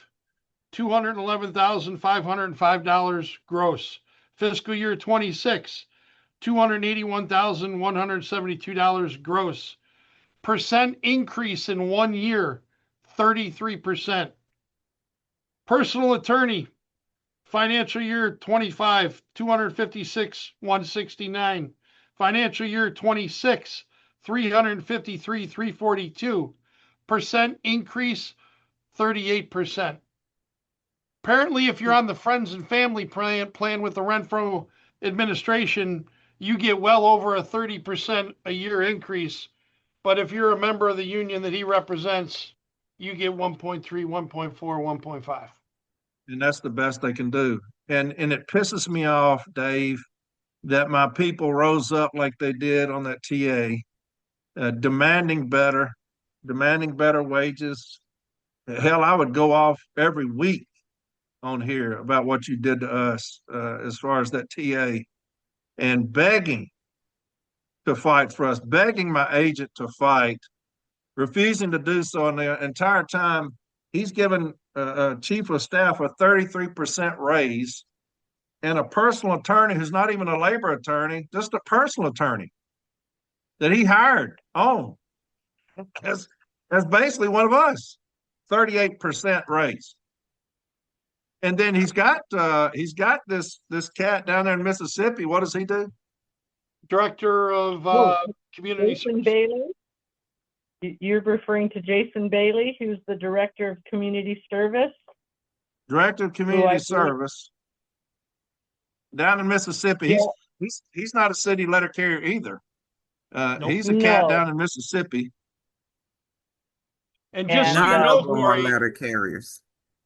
$211,505 gross. Fiscal year 26, $281,172 gross. Percent increase in 1 year, 33%. Personal attorney, financial year 25, 256,169. Financial year 26, 353,342. Percent increase, 38%. Apparently, if you're on the friends and family plan with the Renfro administration, you get well over a 30% a year increase. But if you're a member of the union that he represents, you get 1.3, 1.4, 1.5. And that's the best they can do. And it pisses me off, Dave, that my people rose up like they did on that TA, demanding better wages. Hell, I would go off every week on here about what you did to us as far as that TA, and begging to fight for us, begging my agent to fight, refusing to do so. And the entire time, he's given a chief of staff a 33% raise, and a personal attorney who's not even a labor attorney, just a personal attorney that he hired on as basically one of us, 38% raise. And then he's got this cat down there in Mississippi. What does he do? Director of Community Jason Service. Bailey. You're referring to Jason Bailey, who's the Director of Community Service? Director of Community Service down in Mississippi. Yeah. He's not a city letter carrier either. Nope. He's a cat down in Mississippi. And just so you know, Corey, letter carriers.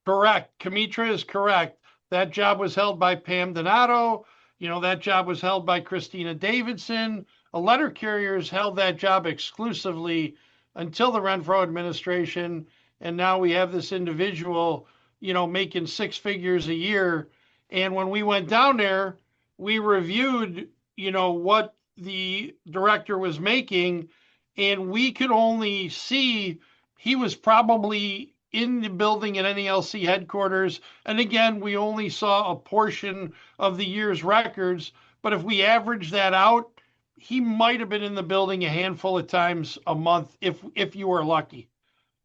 Correct. Kamitra is correct. That job was held by Pam Donato. That job was held by Christina Davidson. A letter carriers held that job exclusively until the Renfro administration. And now we have this individual, making six figures a year. And when we went down there, we reviewed, what the director was making, and we could only see he was probably in the building at NELC headquarters. And again, we only saw a portion of the year's records, but if we average that out, he might have been in the building a handful of times a month if you were lucky.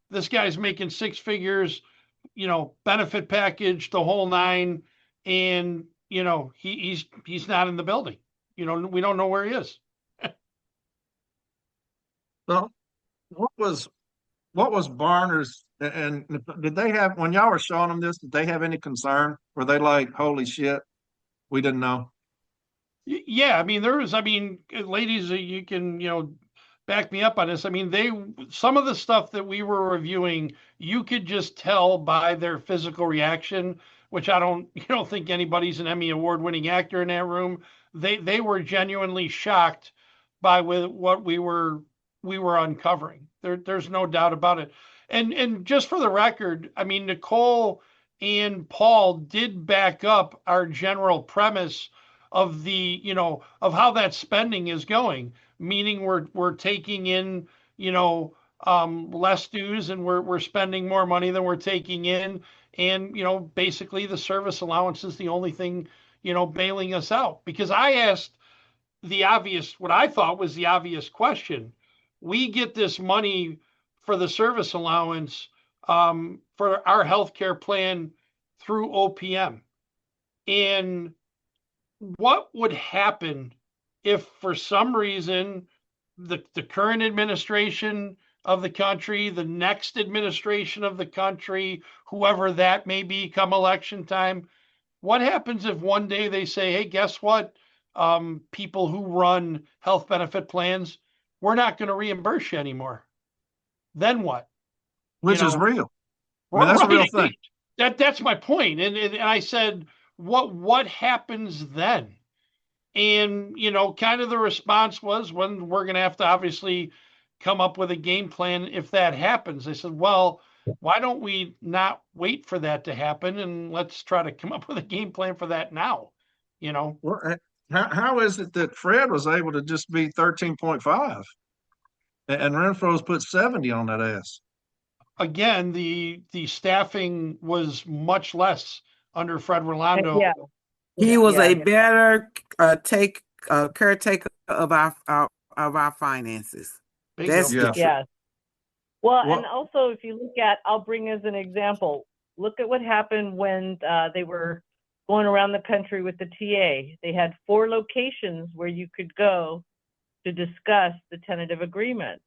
This guy's making six figures, benefit package, the whole nine, and he's not in the building. We don't know where he is. So what was Barner's and did they have when y'all were showing them this, did they have any concern? Were they like, holy shit, we didn't know? Yeah, I mean, ladies, you can, back me up on this. I mean, some of the stuff that we were reviewing, you could just tell by their physical reaction, which you don't think anybody's an Emmy award winning actor in that room. They were genuinely shocked by what we were uncovering. There's no doubt about it. And just for the record, I mean, Nicole and Paul did back up our general premise of of how that spending is going, meaning we're taking in, less dues, and we're spending more money than we're taking in. And, basically the service allowance is the only thing, bailing us out. Because I asked what I thought was the obvious question. We get this money for the service allowance, for our healthcare plan through OPM. And what would happen if for some reason the current administration of the country, the next administration of the country, whoever that may be come election time, what happens if one day they say, hey, guess what? People who run health benefit plans, we're not going to reimburse you anymore. Then what? Which is real. I mean, that's a real thing. That's my point. And I said, what happens then? And, kind of the response was, when we're going to have to obviously come up with a game plan if that happens. I said, well, why don't we not wait for that to happen, and let's try to come up with a game plan for that now, Well, how is it that Fred was able to just be 13.5 and Renfro's put 70 on that ass? Again, the staffing was much less under Fred Rolando. Yeah. He was a better caretaker of our finances. That's the truth. Yes. Well, and also if you look at, I'll bring as an example, look at what happened when they were going around the country with the TA. They had 4 locations where you could go to discuss the tentative agreement.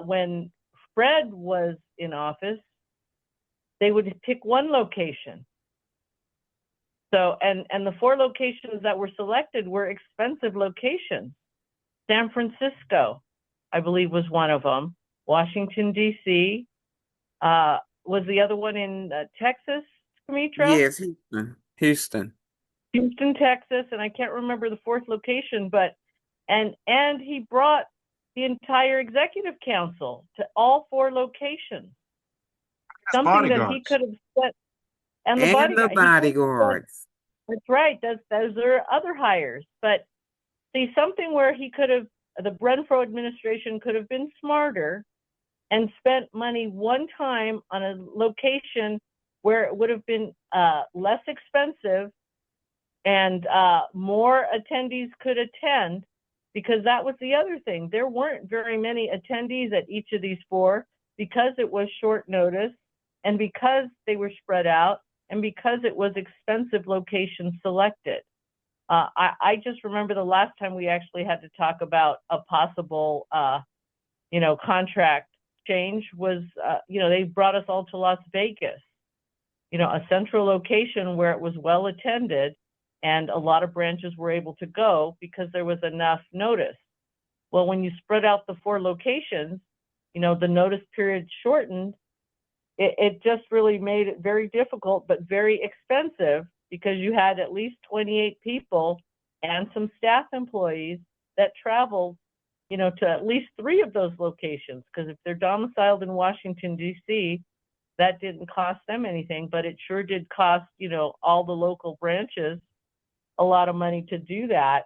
When Fred was in office, they would pick one location. So, and the 4 locations that were selected were expensive locations. San Francisco, I believe, was one of them. Washington, D.C. Was the other one in Texas, Demetra? Yes, Houston, Texas, and I can't remember the 4th location, but and he brought the entire executive council to all 4 locations. Something that he could have said. And the bodyguards. That's right. Those are other hires. But see, something where the Renfro administration could have been smarter and spent money one time on a location where it would have been less expensive and more attendees could attend, because that was the other thing. There weren't very many attendees at each of these 4 because it was short notice and because they were spread out, and because it was expensive locations selected. I just remember the last time we actually had to talk about a possible, contract change was, they brought us all to Las Vegas, a central location where it was well attended and a lot of branches were able to go because there was enough notice. Well, when you spread out the 4 locations, the notice period shortened. It just really made it very difficult, but very expensive, because you had at least 28 people and some staff employees that traveled, to at least 3 of those locations. Because if they're domiciled in Washington, D.C., that didn't cost them anything, but it sure did cost, all the local branches a lot of money to do that.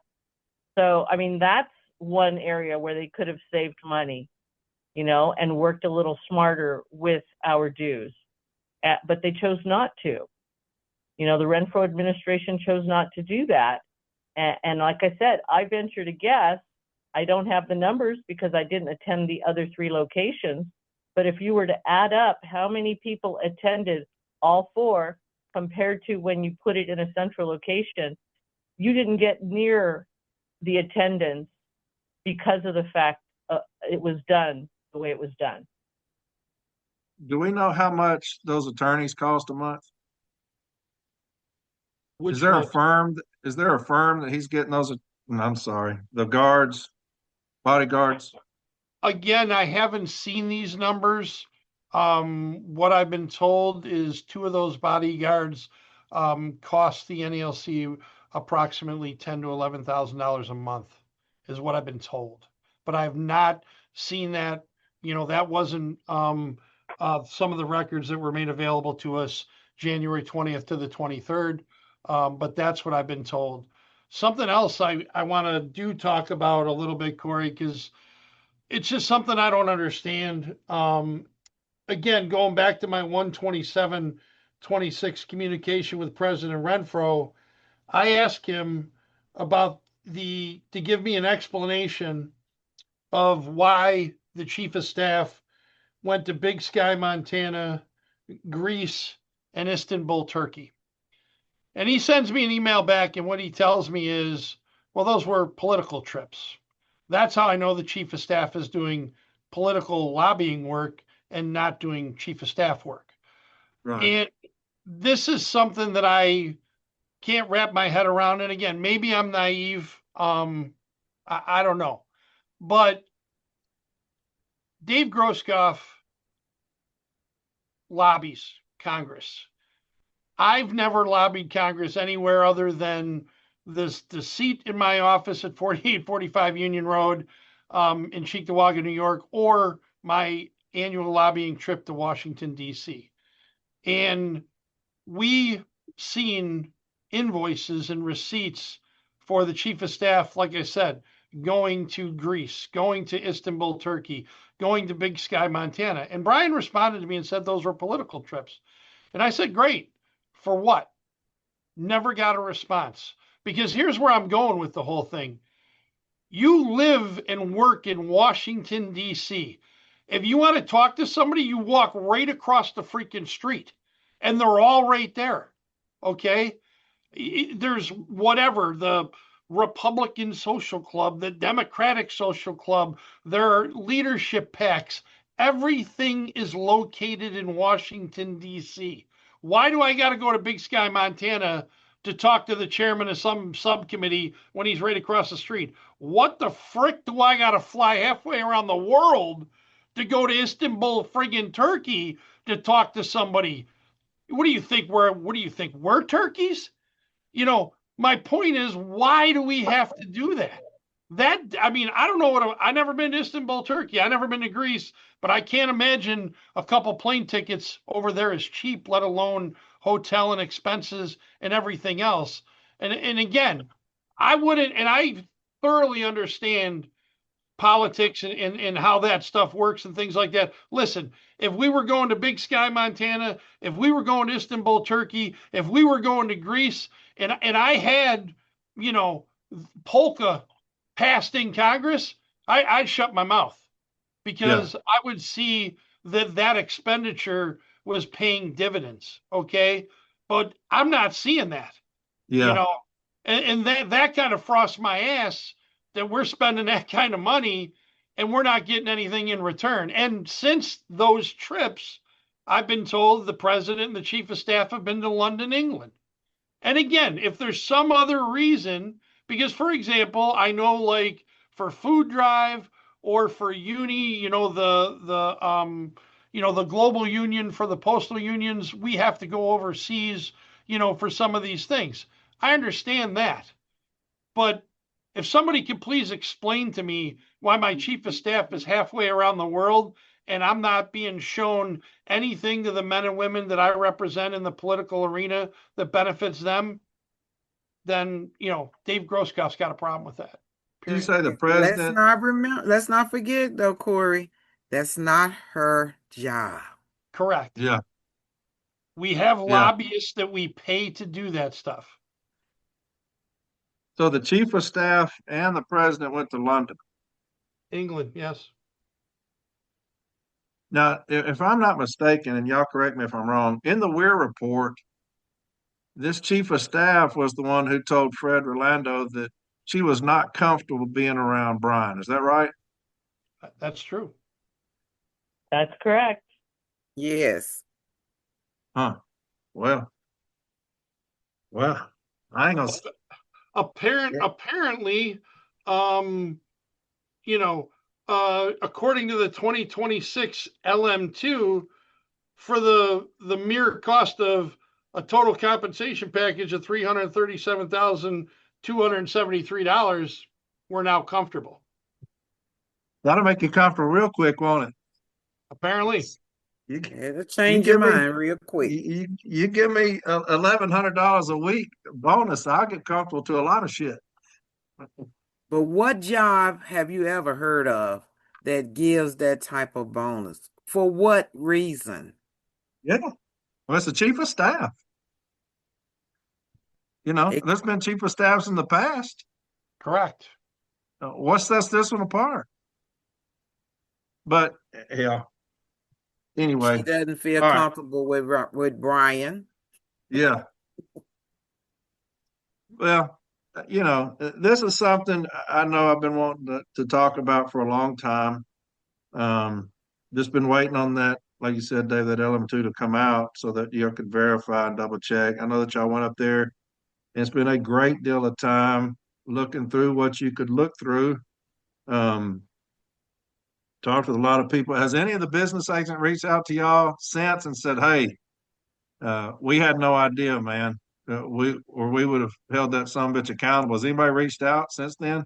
So, I mean, that's one area where they could have saved money, and worked a little smarter with our dues. But they chose not to. The Renfro administration chose not to do that. And like I said, I venture to guess, I don't have the numbers because I didn't attend the other 3 locations, but if you were to add up how many people attended all 4 compared to when you put it in a central location, you didn't get near the attendance because of the fact it was done the way it was done. Do we know how much those attorneys cost a month? Which Is there a folks? firm? Is there a firm that he's getting those? I'm sorry, the guards, bodyguards. Again, I haven't seen these numbers. What I've been told is two of those bodyguards cost the NALC approximately $10,000 to $11,000 a month, is what I've been told. But I have not seen that. That wasn't some of the records that were made available to us January 20th to the 23rd. But that's what I've been told. Something else I want to talk about a little bit, Corey, because it's just something I don't understand. Again, going back to my 127-26 communication with President Renfro, I asked him about to give me an explanation of why the chief of staff went to Big Sky, Montana, Greece, and Istanbul, Turkey. And he sends me an email back, and what he tells me is, well, those were political trips. That's how I know the chief of staff is doing political lobbying work and not doing chief of staff work. Right. And this is something that I can't wrap my head around. And again, maybe I'm naive. I don't know. But Dave Groskopf lobbies Congress. I've never lobbied Congress anywhere other than the seat in my office at 4845 Union Road in Cheektowaga, New York, or my annual lobbying trip to Washington, D.C. And we seen invoices and receipts for the chief of staff, like I said, going to Greece, going to Istanbul, Turkey, going to Big Sky, Montana. And Brian responded to me and said those were political trips. And I said, great. For what? Never got a response. Because here's where I'm going with the whole thing. You live and work in Washington, D.C. If you want to talk to somebody, you walk right across the freaking street. And they're all right there. Okay? There's whatever, the Republican Social Club, the Democratic Social Club, their leadership PACs. Everything is located in Washington, D.C. Why do I got to go to Big Sky, Montana to talk to the chairman of some subcommittee when he's right across the street? What the frick do I got to fly halfway around the world to go to Istanbul, friggin' Turkey to talk to somebody? What do you think we're turkeys? My point is, why do we have to do that? I don't know I never been to Istanbul, Turkey. I never been to Greece, but I can't imagine a couple plane tickets over there is cheap, let alone hotel and expenses and everything else. And again, I wouldn't, and I thoroughly understand politics and how that stuff works and things like that. Listen, if we were going to Big Sky, Montana, if we were going to Istanbul, Turkey, if we were going to Greece, and I had, polka passed in Congress, I'd shut my mouth because I would see that expenditure was paying dividends. Okay. But I'm not seeing that, and that kind of frosts my ass that we're spending that kind of money and we're not getting anything in return. And since those trips, I've been told the president and the chief of staff have been to London, England. And again, if there's some other reason, because for example, I know like for Food Drive or for Uni, the global union for the postal unions, we have to go overseas, for some of these things. I understand that. But if somebody could please explain to me why my chief of staff is halfway around the world and I'm not being shown anything to the men and women that I represent in the political arena that benefits them, then, Dave Groskopf's got a problem with that. Did you say the Let's president? let's not forget though, Corey, that's not her job. Correct. Yeah. We have lobbyists that we pay to do that stuff. So the chief of staff and the president went to London. England, yes. Now, if I'm not mistaken, and y'all correct me if I'm wrong, in the Weir report, this chief of staff was the one who told Fred Rolando that she was not comfortable being around Brian. Is that right? That's true. That's correct. Yes. Huh. Well, I ain't gonna. Apparently, um, according to the 2026 LM2, for the mere cost of a total compensation package of $337,273, we're now comfortable. That'll make you comfortable real quick, won't it? Apparently. It'll change your mind real quick. You give me $1,100 a week bonus, I'll get comfortable to a lot of shit. But what job have you ever heard of that gives that type of bonus? For what reason? Yeah. Well, it's the chief of staff. It- There's been chief of staffs in the past. Correct. What sets this one apart? But yeah. Anyway, She doesn't feel all right. comfortable with Brian. Yeah. Well, this is something I know I've been wanting to talk about for a long time. Just been waiting on that, like you said, Dave, that LM2 to come out so that you could verify and double check. I know that y'all went up there, and it's been a great deal of time looking through what you could look through. Talked with a lot of people. Has any of the business agents reached out to y'all since and said, "Hey, we had no idea, man. We would have held that son of a bitch accountable." Has anybody reached out since then?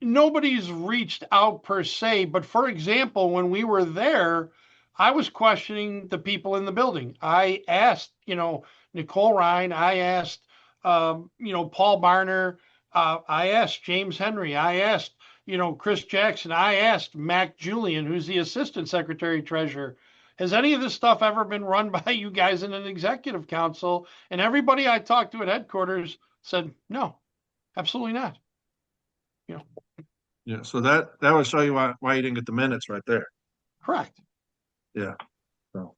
Nobody's reached out per se, but for example, when we were there, I was questioning the people in the building. I asked, Nicole Ryan, I asked, Paul Barner, I asked James Henry, I asked, Chris Jackson, I asked Mac Julian, who's the assistant secretary treasurer. Has any of this stuff ever been run by you guys in an executive council? And everybody I talked to at headquarters said, no, absolutely not. Yeah. So that would show you why you didn't get the minutes right there. Correct. Yeah. So,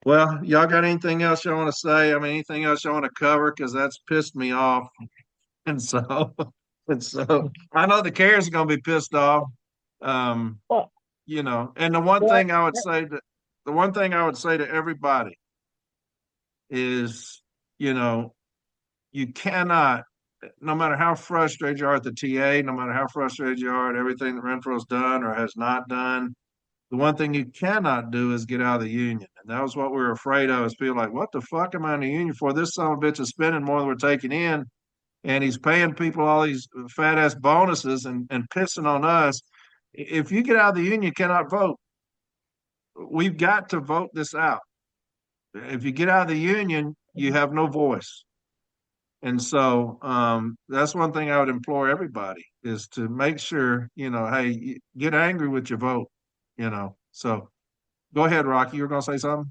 well, y'all got anything else y'all want to say? I mean, anything else y'all want to cover? Because that's pissed me off. And so, I know the carriers are going to be pissed off. Well, And the one thing I would say to everybody is, you cannot, no matter how frustrated you are at the TA, no matter how frustrated you are at everything that Renfro's done or has not done, the one thing you cannot do is get out of the union. And that was what we were afraid of, is people like, what the fuck am I in the union for? This son of a bitch is spending more than we're taking in, and he's paying people all these fat ass bonuses and pissing on us. If you get out of the union, you cannot vote. We've got to vote this out. If you get out of the union, you have no voice. And so that's one thing I would implore everybody, is to make sure, hey, get angry with your vote, So go ahead, Rocky. You were going to say something?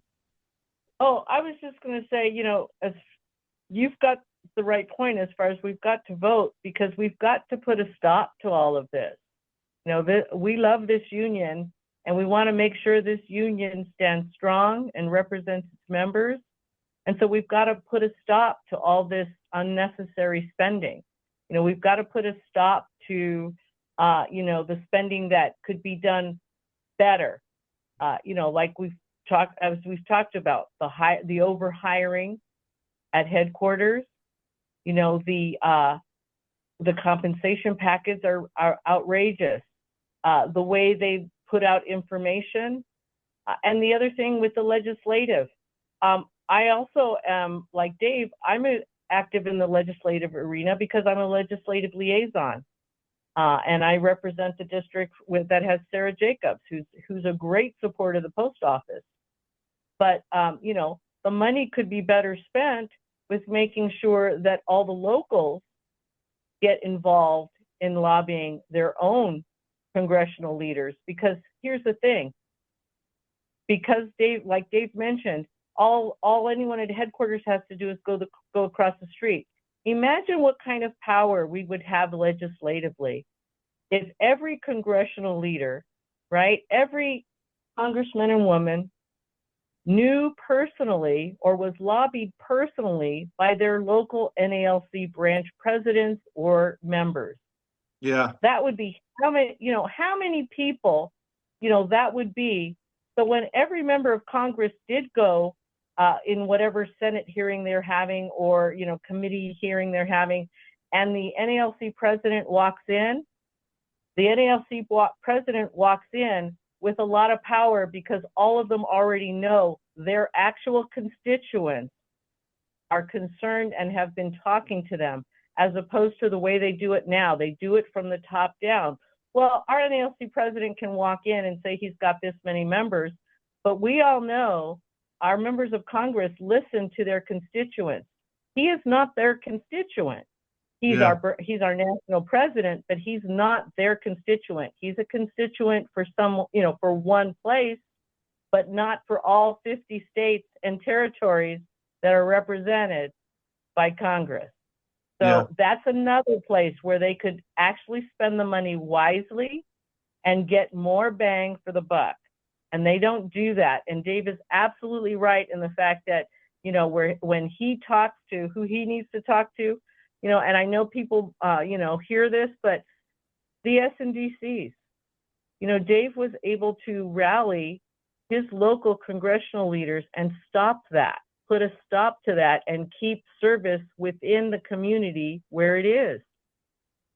Oh, I was just going to say, as you've got the right point as far as we've got to vote, because we've got to put a stop to all of this. We love this union, and we want to make sure this union stands strong and represents its members. And so we've got to put a stop to all this unnecessary spending. We've got to put a stop to, the spending that could be done better. Like as we've talked about, the over hiring at headquarters. The compensation packages are outrageous. The way they put out information, and the other thing with the legislative. I also am, like Dave, I'm active in the legislative arena because I'm a legislative liaison. And I represent the district that has Sarah Jacobs, who's a great supporter of the post office. But, the money could be better spent with making sure that all the locals get involved in lobbying their own congressional leaders. Because here's the thing, because like Dave mentioned, all anyone at headquarters has to do is go across the street. Imagine what kind of power we would have legislatively if every congressional leader, right, every congressman and woman knew personally or was lobbied personally by their local NALC branch presidents or members. Yeah. That would be how many people, that would be. So when every member of Congress did go in whatever Senate hearing they're having or, committee hearing they're having, and the NALC president walks in, the NALC president walks in with a lot of power because all of them already know their actual constituents are concerned and have been talking to them, as opposed to the way they do it now. They do it from the top down. Well, our NALC president can walk in and say he's got this many members, but we all know our members of Congress listen to their constituents. He is not their constituent. He's our national president, but he's not their constituent. He's a constituent for for one place, but not for all 50 states and territories that are represented by Congress. So that's another place where they could actually spend the money wisely and get more bang for the buck. And they don't do that. And Dave is absolutely right in the fact that, when he talks to who he needs to talk to, and I know people, hear this, but the SNDCs, Dave was able to rally his local congressional leaders and stop that, put a stop to that, and keep service within the community where it is.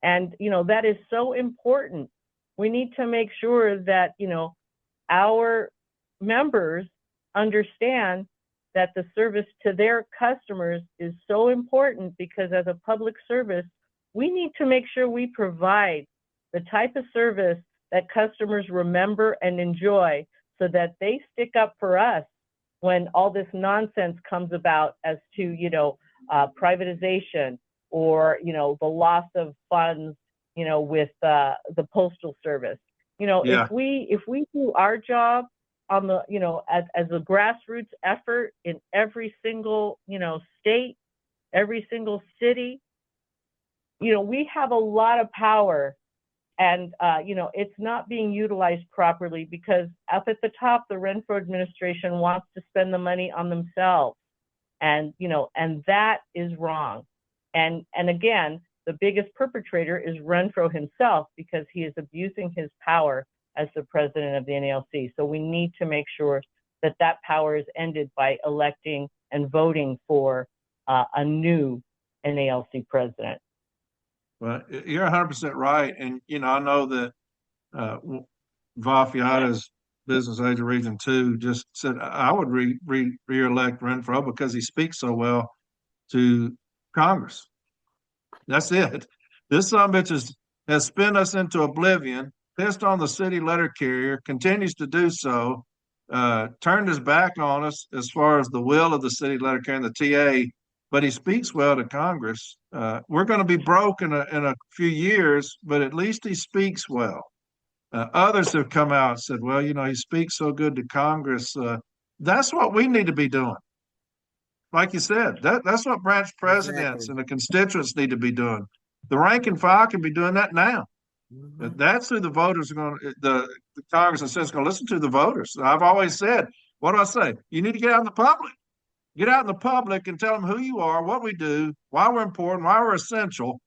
And, that is so important. We need to make sure that, our members understand that the service to their customers is so important, because as a public service, we need to make sure we provide the type of service that customers remember and enjoy, so that they stick up for us when all this nonsense comes about as to, privatization or, the loss of funds, with the Postal Service. If we do our job on the, as a grassroots effort in every single, state, every single city, we have a lot of power. And, it's not being utilized properly, because up at the top, the Renfro administration wants to spend the money on themselves. And, and that is wrong. And again, the biggest perpetrator is Renfro himself, because he is abusing his power as the president of the NALC. So we need to make sure that that power is ended by electing and voting for a new NALC president. Well, you're 100% right. And, I know that Vafiata's business agent Region 2 just said, I would re-elect Renfro because he speaks so well to Congress. That's it. This son of a bitch has spun us into oblivion, pissed on the city letter carrier, continues to do so, turned his back on us as far as the will of the city letter carrier and the TA, but he speaks well to Congress. We're going to be broke in a few years, but at least he speaks well. Others have come out and said, well, he speaks so good to Congress. That's what we need to be doing. Like you said, that's what branch presidents and the constituents need to be doing. The rank and file can be doing that now. Mm-hmm. That's who the voters are going to, the Congress and Senate is going to listen to, the voters. I've always said, what do I say? You need to get out in the public. Get out in the public and tell them who you are, what we do, why we're important, why we're essential.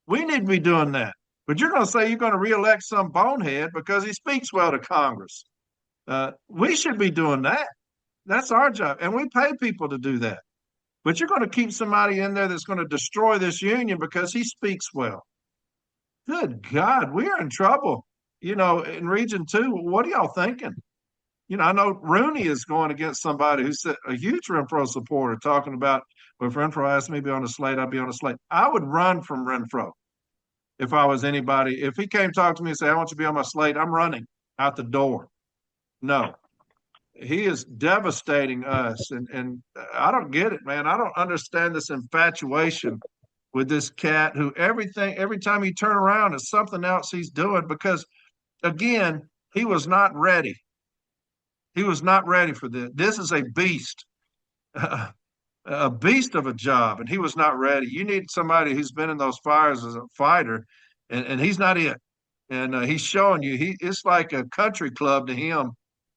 We need to be doing that. But you're going to say you're going to reelect some bonehead because he speaks well to Congress. We should be doing that. That's our job. And we pay people to do that. But you're going to keep somebody in there that's going to destroy this union because he speaks well. Good God, we are in trouble. In Region 2, what are y'all thinking? I know Rooney is going against somebody who's a huge Renfro supporter, talking about, well, if Renfro asked me to be on the slate, I'd be on the slate. I would run from Renfro if I was anybody. If he came talk to me and say, I want you to be on my slate, I'm running out the door. No. He is devastating us, and I don't get it, man. I don't understand this infatuation with this cat who every time you turn around, it's something else he's doing, because, again, he was not ready. He was not ready for this. This is a beast, a beast of a job, and he was not ready. You need somebody who's been in those fires as a fighter, and he's not it. And he's showing you, it's like a country club to him.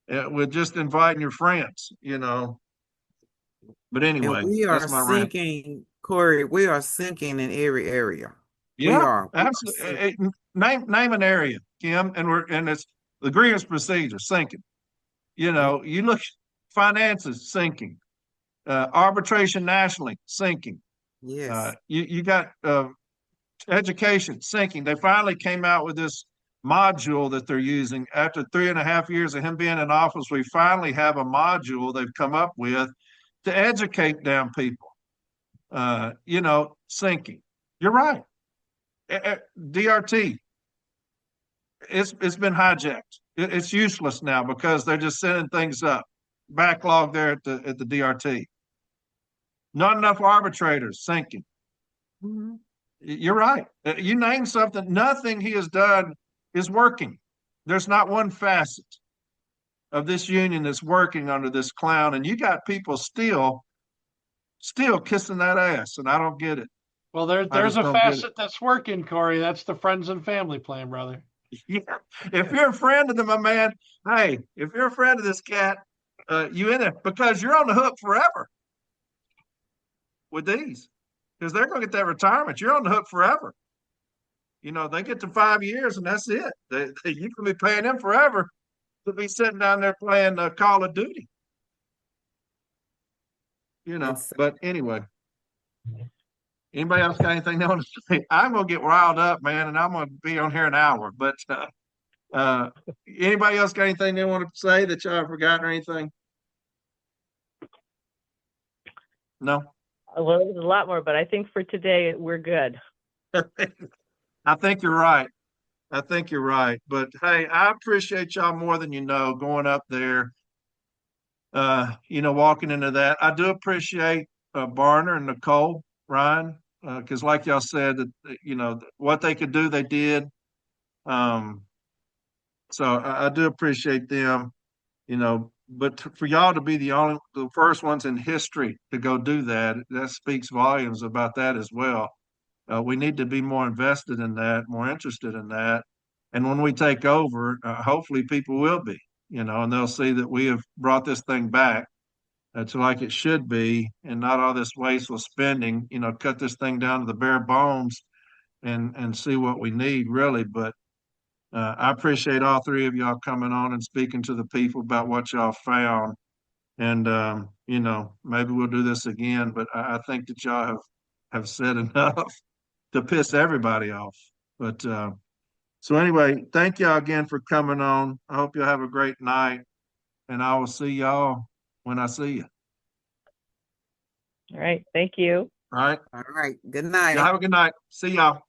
With just inviting your friends, But anyway, and we are sinking, Corey. We are sinking in every area. We Yeah, are. We are absolutely. Name an area, Kim, and it's the grievance procedure sinking. You know, you look finances sinking, arbitration nationally sinking. Yes. You got education sinking. They finally came out with this module that they're using after 3.5 years of him being in office. We finally have a module they've come up with to educate damn people. Sinking. You're right. DRT. It's been hijacked. It's useless now because they're just sending things up. Backlog there at the DRT. Not enough arbitrators sinking. Mm-hmm. You're right. You name something. Nothing he has done is working. There's not one facet of this union that's working under this clown, and you got people still kissing that ass, and I don't get it. Well, I there's just a don't get it. facet that's working, Corey. That's the friends and family plan, brother. Yeah. If you're a friend of them, my man, hey, if you're a friend of this cat, you in there because you're on the hook forever with these because they're going to get that retirement. You're on the hook forever. They get to 5 years and that's it. You can be paying them forever to be sitting down there playing Call of Duty. Yes. But anyway, anybody else got anything they want to say? I'm going to get riled up, man, and I'm going to be on here an hour. But anybody else got anything they want to say that y'all have forgotten or anything? No? Well, there's a lot more, but I think for today we're good. I think you're right. I think you're right. But hey, I appreciate y'all more than you know going up there, walking into that. I do appreciate Barner and Nicole, Ryan, because like y'all said, that what they could do, they did. Um, so I do appreciate them, but for y'all to be the first ones in history to go do that, that speaks volumes about that as well. We need to be more invested in that, more interested in that. And when we take over, hopefully people will be, and they'll see that we have brought this thing back to like it should be and not all this wasteful spending, cut this thing down to the bare bones and see what we need really. But I appreciate all three of y'all coming on and speaking to the people about what y'all found. And, maybe we'll do this again, but I think that y'all have said enough to piss everybody off. But so anyway, thank y'all again for coming on. I hope you'll have a great night, and I will see y'all when I see you. All right. Thank you. All right. All right. Good night. Y'all have a good night. See y'all.